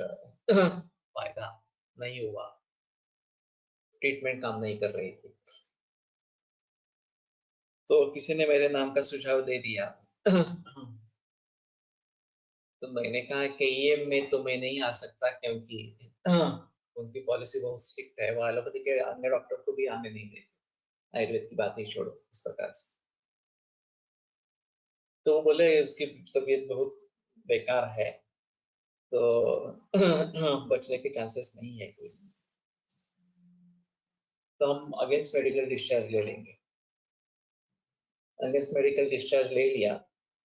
Speaker 2: फायदा नहीं हुआ, ट्रीटमेंट काम नहीं कर रही थी, तो किसी ने मेरे नाम का सुझाव दे दिया। तो मैंने कहा कि ये में तो मैं नहीं आ सकता, क्योंकि उनकी पॉलिसी बहुत स्ट्रिक्ट है, वो एलोपैथी के अन्य डॉक्टर को भी आने नहीं देते, आयुर्वेद की बात ही छोड़ो इस प्रकार से। तो वो बोले उसकी तबीयत बहुत बेकार है, तो बचने के चांसेस नहीं है कोई, तो हम अगेंस्ट मेडिकल डिस्चार्ज ले लेंगे। अगेंस्ट मेडिकल डिस्चार्ज ले लिया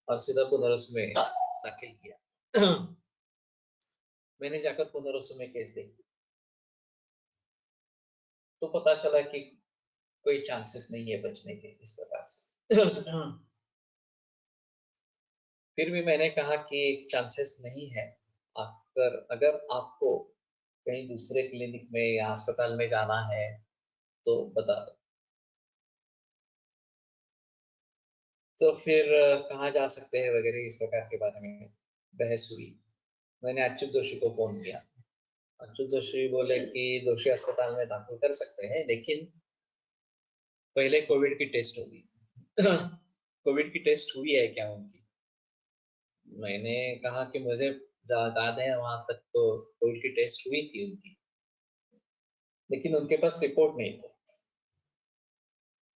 Speaker 2: और सीधा पुनर्वसु में दाखिल किया। मैंने जाकर पुनर्वसु में केस देखी, तो पता चला कि कोई चांसेस नहीं है बचने के इस प्रकार से। फिर भी मैंने कहा कि चांसेस नहीं है, अगर अगर आपको कहीं दूसरे क्लिनिक में या अस्पताल में जाना है तो बता दो। तो फिर कहाँ जा सकते हैं वगैरह इस प्रकार के बारे में बहस हुई। मैंने अच्युत जोशी को फोन किया। अच्युत जोशी बोले कि जोशी अस्पताल में दाखिल कर सकते हैं, लेकिन पहले कोविड की टेस्ट होगी। कोविड की टेस्ट हुई है क्या उनकी? मैंने कहा कि मुझे याद है वहां तक तो कोविड की टेस्ट हुई थी उनकी, लेकिन उनके पास रिपोर्ट नहीं था।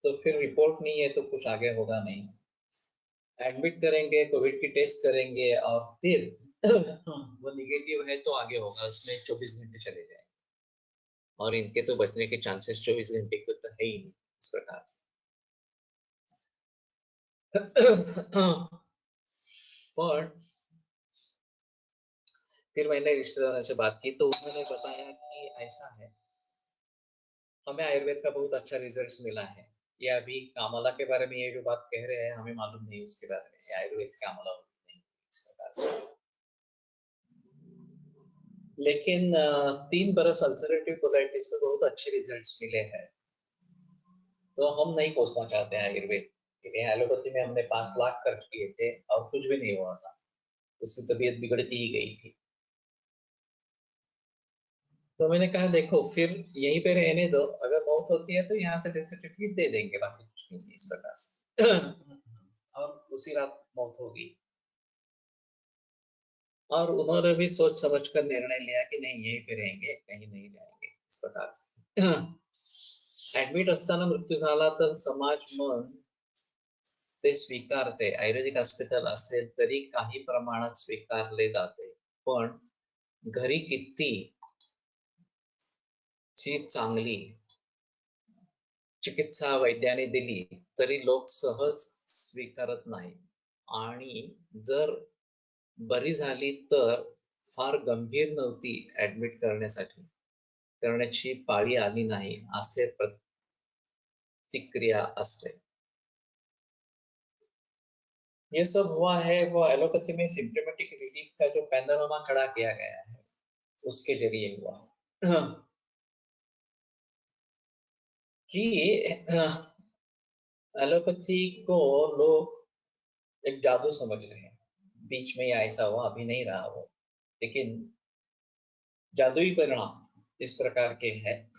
Speaker 2: तो फिर रिपोर्ट नहीं है तो कुछ आगे होगा नहीं। एडमिट करेंगे, कोविड की टेस्ट करेंगे और फिर वो निगेटिव है तो आगे होगा, उसमें 24 घंटे चले जाएंगे, और इनके तो बचने के चांसेस 24 घंटे के तो है ही नहीं इस प्रकार। पर फिर मैंने रिश्तेदारों से बात की तो उन्होंने बताया कि ऐसा है, हमें आयुर्वेद का बहुत अच्छा रिजल्ट मिला है। ये अभी कामला के बारे में ये जो बात कह रहे हैं हमें मालूम नहीं उसके बारे में, ये आयुर्वेद से कामला होती नहीं इस प्रकार से। लेकिन 3 बरस अल्सरेटिव कोलाइटिस में बहुत अच्छे रिजल्ट्स मिले हैं, तो हम नहीं कोसना चाहते हैं आयुर्वेद के लिए। एलोपैथी में हमने 5 लाख खर्च किए थे और कुछ भी नहीं हुआ था, उससे तबीयत बिगड़ती ही गई थी। तो मैंने कहा देखो फिर यहीं पे रहने दो, अगर मौत होती है तो यहाँ से डेथ सर्टिफिकेट दे देंगे, बाकी कुछ नहीं है इस प्रकार से। और उसी रात मौत हो गई। और उन्होंने भी सोच समझ कर निर्णय लिया कि नहीं यहीं पे रहेंगे, कहीं नहीं जाएंगे इस प्रकार से। ऍडमिट असताना मृत्यू झाला तर समाज मग ते स्वीकारते, आयुर्वेदिक हॉस्पिटल असेल तरी काही प्रमाणात स्वीकारले जाते, पण घरी किती ची चांगली चिकित्सा वैद्याने दिली तरी लोक सहज स्वीकारत नाही, आणि जर बरी झाली तर फार गंभीर नव्हती ऍडमिट करण्याची पाळी आली नाही असे प्रतिक्रिया असते। ये सब हुआ है वो एलोपैथी में सिम्टोमेटिक रिलीफ का जो पैनोरामा खड़ा किया गया है उसके जरिए हुआ। कि एलोपैथी को लोग एक जादू समझ रहे हैं, बीच में या ऐसा हुआ अभी नहीं रहा वो, लेकिन जादुई परिणाम इस प्रकार के हैं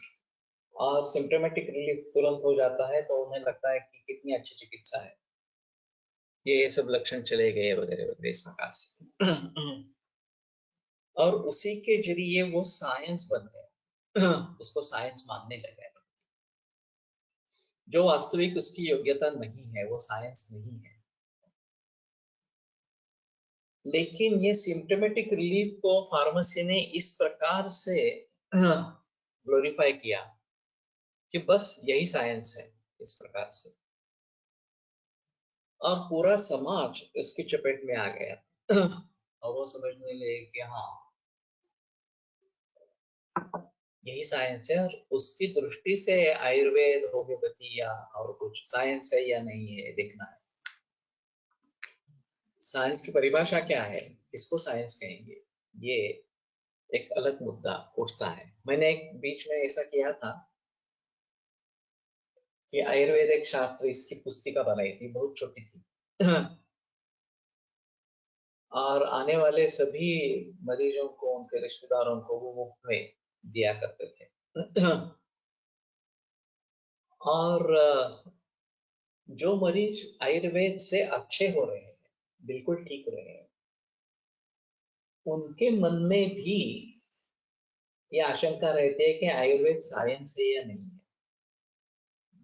Speaker 2: और सिम्टोमेटिक रिलीफ तुरंत हो जाता है, तो उन्हें लगता है कि कितनी अच्छी चिकित्सा है, ये सब लक्षण चले गए वगैरह वगैरह इस प्रकार से। और उसी के जरिए वो साइंस बन गया। उसको साइंस मानने लगे, जो वास्तविक उसकी योग्यता नहीं है, वो साइंस नहीं है। लेकिन ये सिम्टोमेटिक रिलीफ को फार्मेसी ने इस प्रकार से ग्लोरीफाई किया कि बस यही साइंस है इस प्रकार से, और पूरा समाज इसकी चपेट में आ गया। और वो समझने लगे कि हाँ यही साइंस है, और उसकी दृष्टि से आयुर्वेद होम्योपैथी या और कुछ साइंस है या नहीं है देखना है। साइंस की परिभाषा क्या है, किसको साइंस कहेंगे, ये एक अलग मुद्दा उठता है। मैंने एक बीच में ऐसा किया था कि आयुर्वेद एक शास्त्र इसकी पुस्तिका बनाई थी, बहुत छोटी थी। और आने वाले सभी मरीजों को, उनके रिश्तेदारों को वो मुफ्त में दिया करते थे। और जो मरीज आयुर्वेद से अच्छे हो रहे हैं, बिल्कुल ठीक रहे हैं, उनके मन में भी ये आशंका रहती है कि आयुर्वेद साइंस है या नहीं है।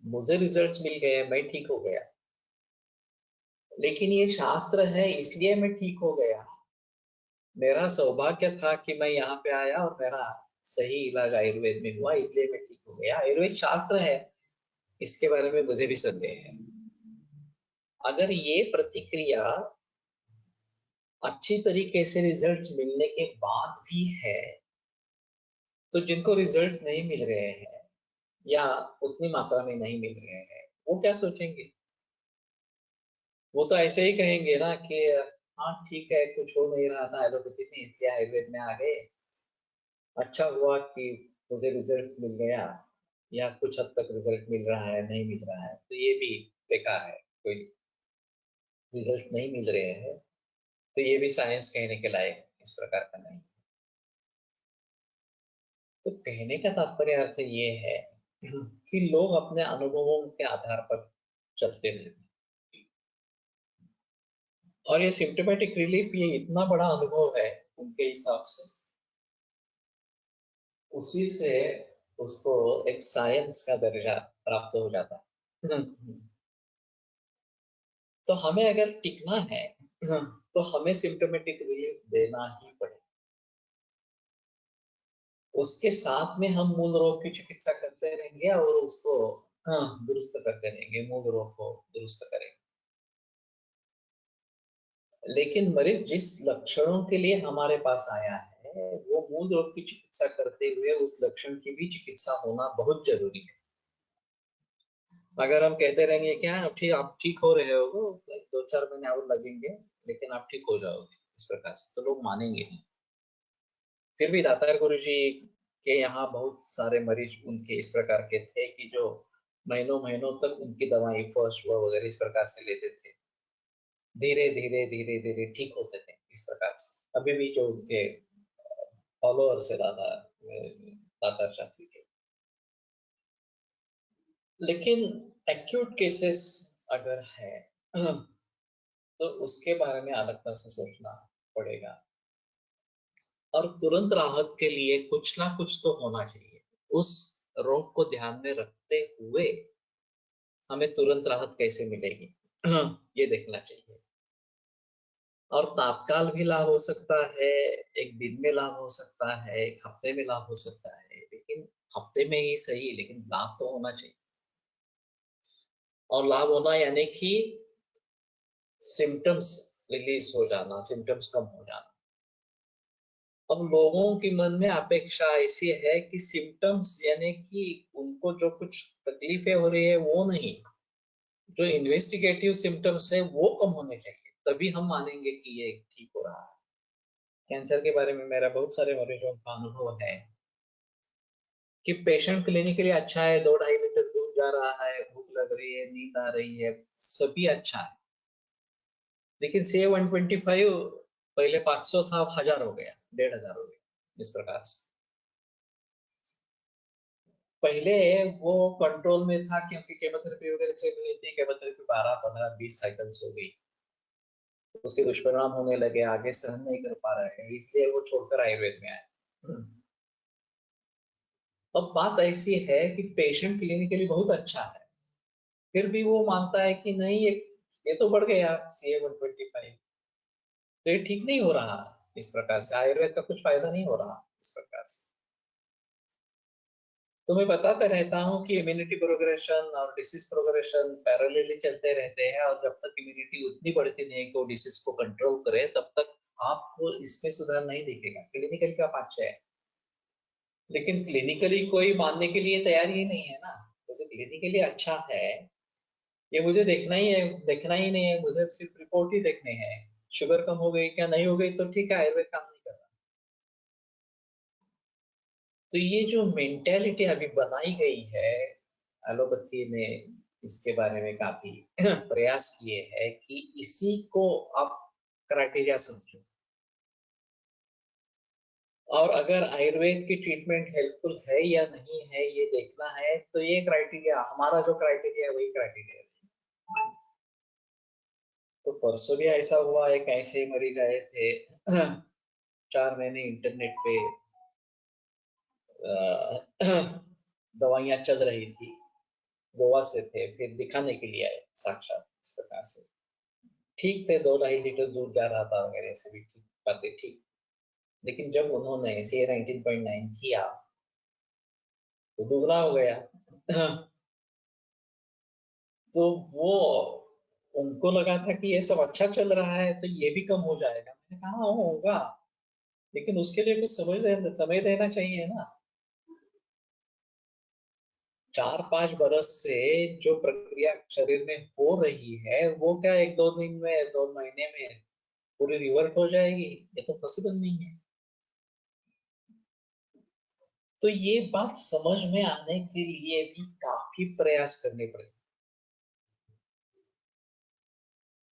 Speaker 2: मुझे रिजल्ट्स मिल गए, मैं ठीक हो गया, लेकिन ये शास्त्र है इसलिए मैं ठीक हो गया। मेरा सौभाग्य था कि मैं यहाँ पे आया और मेरा सही इलाज आयुर्वेद में हुआ, इसलिए मैं ठीक हो गया। आयुर्वेद शास्त्र है, इसके बारे में मुझे भी संदेह है। अगर ये प्रतिक्रिया अच्छी तरीके से रिजल्ट मिलने के बाद भी है, तो जिनको रिजल्ट नहीं मिल रहे हैं या उतनी मात्रा में नहीं मिल रहे हैं, वो क्या सोचेंगे? वो तो ऐसे ही कहेंगे ना कि हाँ ठीक है, कुछ हो नहीं रहा था एलोपैथी में, इसलिए आयुर्वेद में आ गए, अच्छा हुआ कि मुझे रिजल्ट मिल गया, या कुछ हद तक रिजल्ट मिल रहा है, नहीं मिल रहा है तो ये भी बेकार है। कोई रिजल्ट नहीं मिल रहे हैं तो ये भी साइंस कहने के लायक इस प्रकार का नहीं। तो कहने का तात्पर्य अर्थ ये है कि लोग अपने अनुभवों के आधार पर चलते रहते हैं। और ये सिम्टोमेटिक रिलीफ ये इतना बड़ा अनुभव है उनके हिसाब से, उसी से उसको एक साइंस का दर्जा प्राप्त हो जाता है। तो हमें अगर टिकना है तो हमें सिम्टोमेटिक रिलीफ देना ही पड़ेगा। उसके साथ में हम मूल रोग की चिकित्सा करते रहेंगे और उसको दुरुस्त करते रहेंगे, मूल रोग को दुरुस्त करेंगे। लेकिन मरीज जिस लक्षणों के लिए हमारे पास आया है, वो मूल रोग की चिकित्सा करते हुए उस लक्षण की भी चिकित्सा होना बहुत जरूरी है। अगर हम कहते रहेंगे क्या आप ठीक हो रहे हो, 2-4 महीने और लगेंगे लेकिन आप ठीक हो जाओगे, इस प्रकार से, तो लोग मानेंगे नहीं। फिर भी दातार गुरु जी के यहाँ बहुत सारे मरीज उनके इस प्रकार के थे कि जो महीनों महीनों तक उनकी दवाई फर्स्ट वगैरह इस प्रकार से लेते थे, धीरे धीरे धीरे धीरे ठीक होते थे इस प्रकार से। अभी भी जो उनके फॉलोअर्स है दातार शास्त्री के। लेकिन एक्यूट केसेस अगर है तो उसके बारे में अलगता से सोचना पड़ेगा। और तुरंत राहत के लिए कुछ ना कुछ तो होना चाहिए। उस रोग को ध्यान में रखते हुए हमें तुरंत राहत कैसे मिलेगी ये देखना चाहिए। और तात्काल भी लाभ हो सकता है, एक दिन में लाभ हो सकता है, एक हफ्ते में लाभ हो सकता है, लेकिन हफ्ते में ही सही, लेकिन लाभ तो होना चाहिए। और लाभ होना यानी कि सिम्टम्स रिलीज हो जाना, सिम्टम्स कम हो जाना। अब लोगों के मन में अपेक्षा ऐसी है कि सिम्टम्स यानी कि उनको जो कुछ तकलीफें हो रही है वो नहीं, जो इन्वेस्टिगेटिव सिम्टम्स है वो कम होने चाहिए, तभी हम मानेंगे कि ये ठीक हो रहा है। कैंसर के बारे में मेरा बहुत सारे मरीजों का अनुभव है कि पेशेंट क्लिनिकली अच्छा है, 2-2.5 लीटर दूध जा रहा है, भूख लग रही है, नींद आ रही है, सभी अच्छा है, लेकिन CA 125 पहले 500 था, अब 1000 हो गया, 1500 हो गया, इस प्रकार से। पहले वो कंट्रोल में था क्योंकि केमोथेरेपी वगैरह चल रही थी, केमोथेरेपी 12-15-20 साइकिल्स हो गई, उसके दुष्परिणाम होने लगे, आगे सहन नहीं कर पा रहे हैं, इसलिए वो छोड़कर आयुर्वेद में आए। अब बात ऐसी है कि पेशेंट क्लिनिकली बहुत अच्छा है, फिर भी वो मानता है कि नहीं, ये तो बढ़ गया CA 125, तो ये ठीक नहीं हो रहा, इस प्रकार से आयुर्वेद का कुछ फायदा नहीं हो रहा, इस प्रकार से। तो मैं बताता रहता हूँ कि इम्यूनिटी प्रोग्रेशन और डिसीज प्रोग्रेशन पैरेलली चलते रहते हैं, और जब तक इम्यूनिटी उतनी बढ़ती नहीं कि वो डिसीज को कंट्रोल करे, तब तक आपको इसमें सुधार नहीं दिखेगा। क्लिनिकली का अच्छा है, लेकिन क्लिनिकली कोई मानने के लिए तैयार ही नहीं है ना। जैसे क्लिनिकली अच्छा है, ये मुझे देखना ही है, देखना ही नहीं है, मुझे सिर्फ रिपोर्ट ही देखने हैं। शुगर कम हो गई क्या, नहीं हो गई तो ठीक है, आयुर्वेद काम नहीं कर रहा। तो ये जो मेंटेलिटी अभी बनाई गई है, एलोपैथी ने इसके बारे में काफी प्रयास किए हैं कि इसी को आप क्राइटेरिया समझो। और अगर आयुर्वेद की ट्रीटमेंट हेल्पफुल है या नहीं है ये देखना है, तो ये क्राइटेरिया, हमारा जो क्राइटेरिया है वही क्राइटेरिया है। तो परसों भी ऐसा हुआ, एक ऐसे ही मरीज आए थे 4 महीने इंटरनेट पे दवाइयाँ चल रही थी, गोवा से थे, फिर दिखाने के लिए आए साक्षात इस प्रकार से। ठीक थे, 2-2.5 लीटर दूध जा रहा था वगैरह से भी ठीक, बातें ठीक। लेकिन जब उन्होंने CA 19.9 किया तो दुगना हो गया। तो वो उनको लगा था कि ये सब अच्छा चल रहा है तो ये भी कम हो जाएगा। मैंने कहा हाँ, होगा, लेकिन उसके लिए कुछ समय देना चाहिए ना। 4-5 बरस से जो प्रक्रिया शरीर में हो रही है वो क्या 1-2 दिन में, 2 महीने में पूरी रिवर्ट हो जाएगी? ये तो पॉसिबल नहीं है। तो ये बात समझ में आने के लिए भी काफी प्रयास करने पड़े।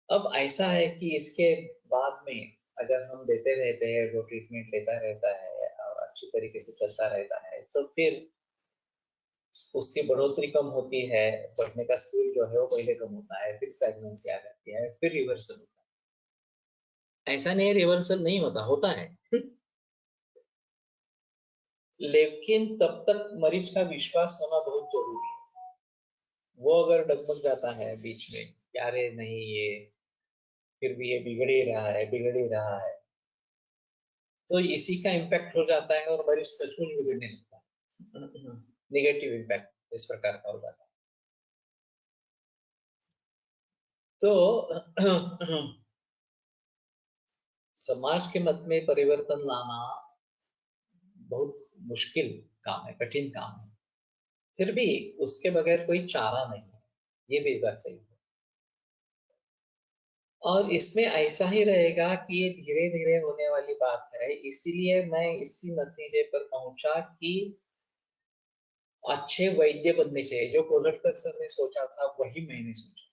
Speaker 2: अब ऐसा है कि इसके बाद में अगर हम देते रहते हैं, वो ट्रीटमेंट लेता रहता है और अच्छी तरीके से चलता रहता है, तो फिर उसकी बढ़ोतरी कम होती है, बढ़ने का स्पीड जो है वो पहले कम होता है, फिर स्टैग्नेंसी आ जाती है, फिर रिवर्सल होता है। ऐसा नहीं है रिवर्सल नहीं होता, होता है। लेकिन तब तक मरीज का विश्वास होना बहुत जरूरी है। वो अगर डगमग जाता है बीच में, यार नहीं ये फिर भी ये बिगड़ ही रहा है, बिगड़ ही रहा है, तो इसी का इम्पैक्ट हो जाता है और मरीज सचमुच बिगड़ने लगता है। निगेटिव इम्पैक्ट इस प्रकार का हो जाता है। तो समाज के मत में परिवर्तन लाना बहुत मुश्किल काम है, कठिन काम है। फिर भी उसके बगैर कोई चारा नहीं है, ये भी बात सही है। और इसमें ऐसा ही रहेगा कि ये धीरे धीरे होने वाली बात है, इसीलिए मैं इसी नतीजे पर पहुंचा कि अच्छे वैद्य बनने चाहिए। जो कोलटकर सर ने सोचा था वही मैंने सोचा।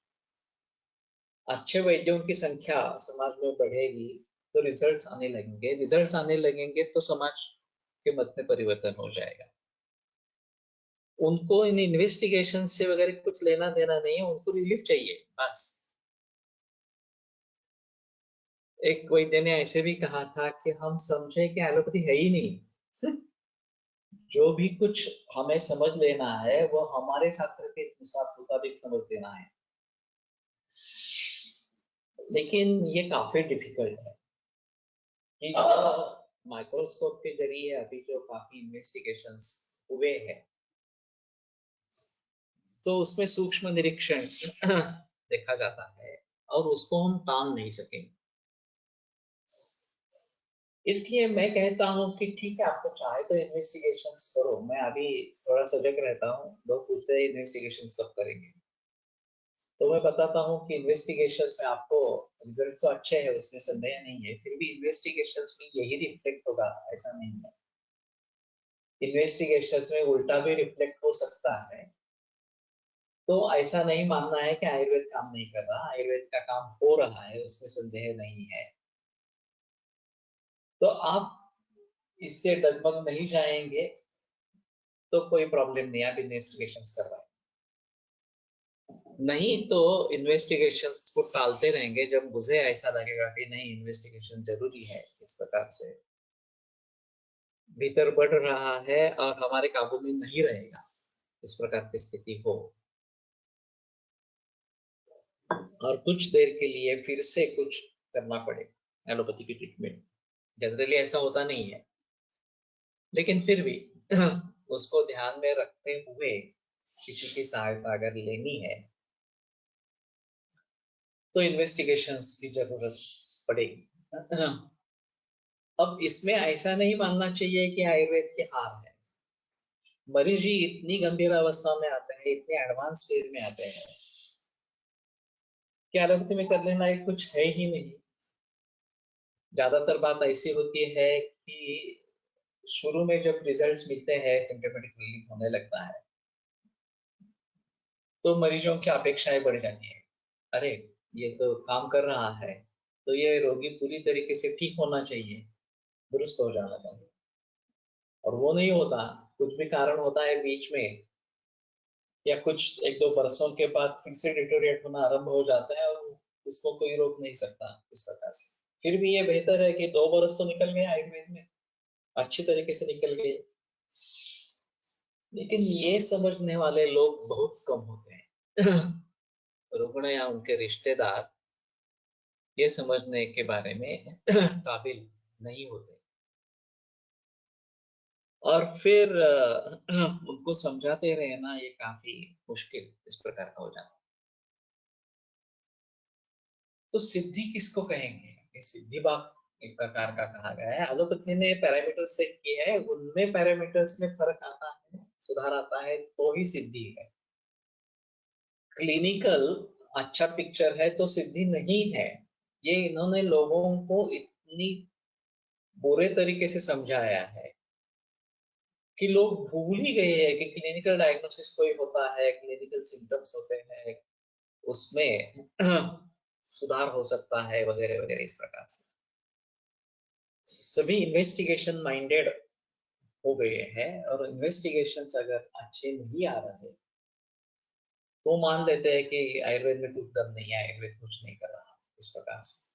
Speaker 2: अच्छे वैद्यों की संख्या समाज में बढ़ेगी तो रिजल्ट्स आने लगेंगे, रिजल्ट्स आने लगेंगे तो समाज के मत में परिवर्तन हो जाएगा। उनको इन इन्वेस्टिगेशन से वगैरह कुछ लेना देना नहीं है, उनको रिलीफ चाहिए बस। एक वैद्य ने ऐसे भी कहा था कि हम समझे कि एलोपैथी है ही नहीं, जो भी कुछ हमें समझ लेना है वो हमारे शास्त्र के मुताबिक समझ लेना है। लेकिन ये काफी डिफिकल्ट है कि माइक्रोस्कोप के जरिए अभी जो काफी इन्वेस्टिगेशंस हुए हैं तो उसमें सूक्ष्म निरीक्षण देखा जाता है और उसको हम टाल नहीं सकेंगे। इसलिए मैं कहता हूँ कि ठीक है, आपको चाहे तो इन्वेस्टिगेशंस करो। मैं अभी थोड़ा सजग रहता हूँ, लोग पूछते हैं इन्वेस्टिगेशंस कब करेंगे, तो मैं बताता हूँ कि इन्वेस्टिगेशंस में आपको रिजल्ट तो अच्छे हैं, उसमें संदेह नहीं है, फिर भी इन्वेस्टिगेशंस में यही रिफ्लेक्ट होगा ऐसा नहीं है। इन्वेस्टिगेशंस में उल्टा भी रिफ्लेक्ट हो सकता है। तो ऐसा नहीं मानना है कि आयुर्वेद काम नहीं कर रहा, आयुर्वेद का काम हो रहा है, उसमें संदेह नहीं है। तो आप इससे डगमग नहीं जाएंगे तो कोई प्रॉब्लम नहीं, आप इन्वेस्टिगेशन करवाएं। नहीं तो इन्वेस्टिगेशंस को टालते रहेंगे, जब मुझे ऐसा लगेगा कि नहीं इन्वेस्टिगेशन जरूरी है, इस प्रकार से भीतर बढ़ रहा है और हमारे काबू में नहीं रहेगा, इस प्रकार की स्थिति हो और कुछ देर के लिए फिर से कुछ करना पड़े एलोपैथी की ट्रीटमेंट, जनरली ऐसा होता नहीं है, लेकिन फिर भी उसको ध्यान में रखते हुए किसी की सहायता अगर लेनी है तो इन्वेस्टिगेशंस की जरूरत पड़ेगी। अब इसमें ऐसा नहीं मानना चाहिए कि आयुर्वेद की हार है। मरीज जी इतनी गंभीर अवस्था में आते हैं, इतने एडवांस स्टेज में आते हैं कि एलोपैथी में करने लायक कुछ है ही नहीं। ज्यादातर बात ऐसी होती है कि शुरू में जब रिजल्ट्स मिलते हैं, सिम्टोमेटिक रिलीफ होने लगता है, तो मरीजों की अपेक्षाएं बढ़ जाती है। अरे ये तो काम कर रहा है, तो ये रोगी पूरी तरीके से ठीक होना चाहिए, दुरुस्त हो जाना चाहिए, और वो नहीं होता। कुछ भी कारण होता है बीच में, या कुछ 1-2 बरसों के बाद फिर से डिटोरिएट होना आरंभ हो जाता है और उसको कोई रोक नहीं सकता इस प्रकार से। फिर भी ये बेहतर है कि 2 बरस तो निकल गए आयुर्वेद में, अच्छी तरीके से निकल गए। लेकिन ये समझने वाले लोग बहुत कम होते हैं। रुग्ण या उनके रिश्तेदार ये समझने के बारे में काबिल नहीं होते। और फिर उनको समझाते रहना ये काफी मुश्किल इस प्रकार का हो जाता है। तो सिद्धि किसको कहेंगे? ये सिद्धि बात एक प्रकार का कहा गया है। एलोपैथी ने पैरामीटर सेट किए हैं, उनमें पैरामीटर्स में फर्क आता है, सुधार आता है तो ही सिद्धि है। क्लिनिकल अच्छा पिक्चर है तो सिद्धि नहीं है। ये इन्होंने लोगों को इतनी बुरे तरीके से समझाया है कि लोग भूल ही गए हैं कि क्लिनिकल डायग्नोसिस कोई होता है, क्लिनिकल सिम्टम्स होते हैं, उसमें सुधार हो सकता है वगैरह वगैरह। इस प्रकार से सभी इन्वेस्टिगेशन माइंडेड हो गए हैं, और इन्वेस्टिगेशंस अगर अच्छे नहीं आ रहे तो मान लेते हैं कि आयुर्वेद में कुछ दम नहीं है, आयुर्वेद कुछ नहीं कर रहा, इस प्रकार से।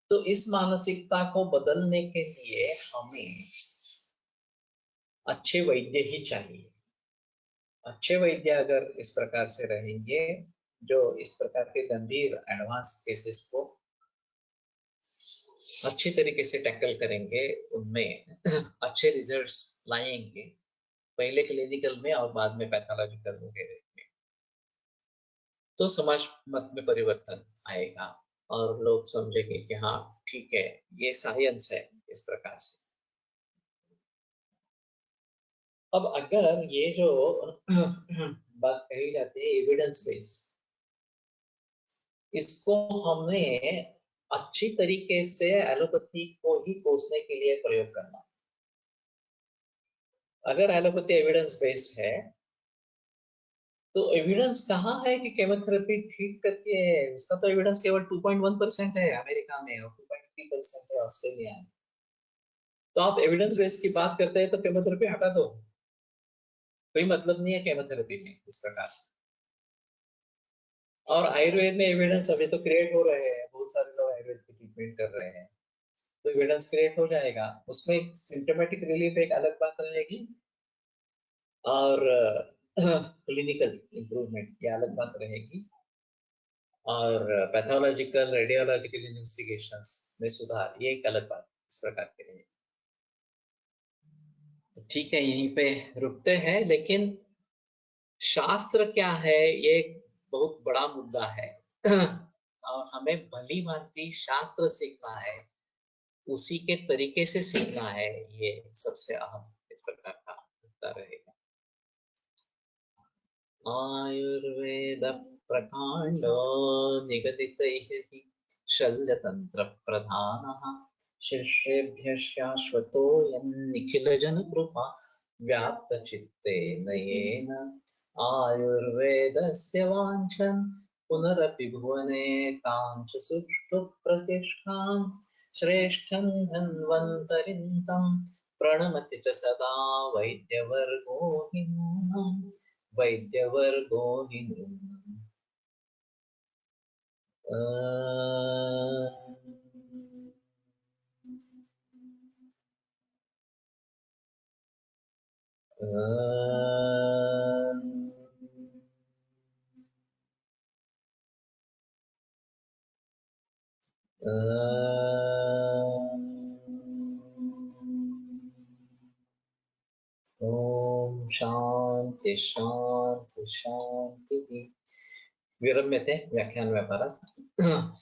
Speaker 2: तो इस मानसिकता को बदलने के लिए हमें अच्छे वैद्य ही चाहिए। अच्छे वैद्य अगर इस प्रकार से रहेंगे, जो इस प्रकार के गंभीर एडवांस केसेस को अच्छी तरीके से टैकल करेंगे, उनमें अच्छे रिजल्ट्स लाएंगे, पहले क्लिनिकल में और बाद में पैथोलॉजिकल वगैरह में, तो समाज मत में परिवर्तन आएगा और लोग समझेंगे कि हाँ ठीक है, ये साइंस है, इस प्रकार से। अब अगर ये जो बात कही जाती है एविडेंस बेस्ड, इसको हमने अच्छी तरीके से एलोपैथी को ही कोसने के लिए प्रयोग करना। अगर एलोपैथी एविडेंस बेस्ड है तो एविडेंस कहाँ है कि केमोथेरेपी ठीक करती है? उसका तो एविडेंस केवल 2.1% है अमेरिका में और 2.3% है ऑस्ट्रेलिया में। तो आप एविडेंस बेस्ड की बात करते हैं तो केमोथेरेपी हटा दो, कोई मतलब नहीं है केमोथेरेपी में, इस प्रकार से। और आयुर्वेद में एविडेंस अभी तो क्रिएट हो रहे हैं, बहुत सारे लोग आयुर्वेद की ट्रीटमेंट कर रहे हैं, तो एविडेंस क्रिएट हो जाएगा। उसमें सिम्टोमेटिक रिलीफ एक अलग बात रहेगी, और क्लिनिकल इंप्रूवमेंट ये अलग बात रहेगी, और पैथोलॉजिकल रेडियोलॉजिकल इन्वेस्टिगेशंस में सुधार ये एक अलग बात इस प्रकार की रहेगी। तो ठीक है, यहीं पे रुकते हैं। लेकिन शास्त्र क्या है, ये एक बहुत बड़ा मुद्दा है। और हमें भली भांति शास्त्र सीखना है, उसी के तरीके से सीखना है, ये सबसे अहम इस प्रकार का मुद्दा रहेगा। आयुर्वेद प्रकांडो निगदितैः शल्यतंत्र प्रधानः शिष्येभ्यः शाश्वतोऽयं निखिलजनकृपा व्याप्तचित्तेन येन आयुर्वेदस्य वाञ्छन् पुनरपि भुवने तां च सुष्ठु प्रतिष्ठां श्रेष्ठं धन्वन्तरिं तं प्रणमति च सदा वैद्यवर्गो हि नूनम् वैद्यवर्गो हि नूनम्। ओम शांति शांति शांति। विरम्यते व्याख्यान व्यापारः।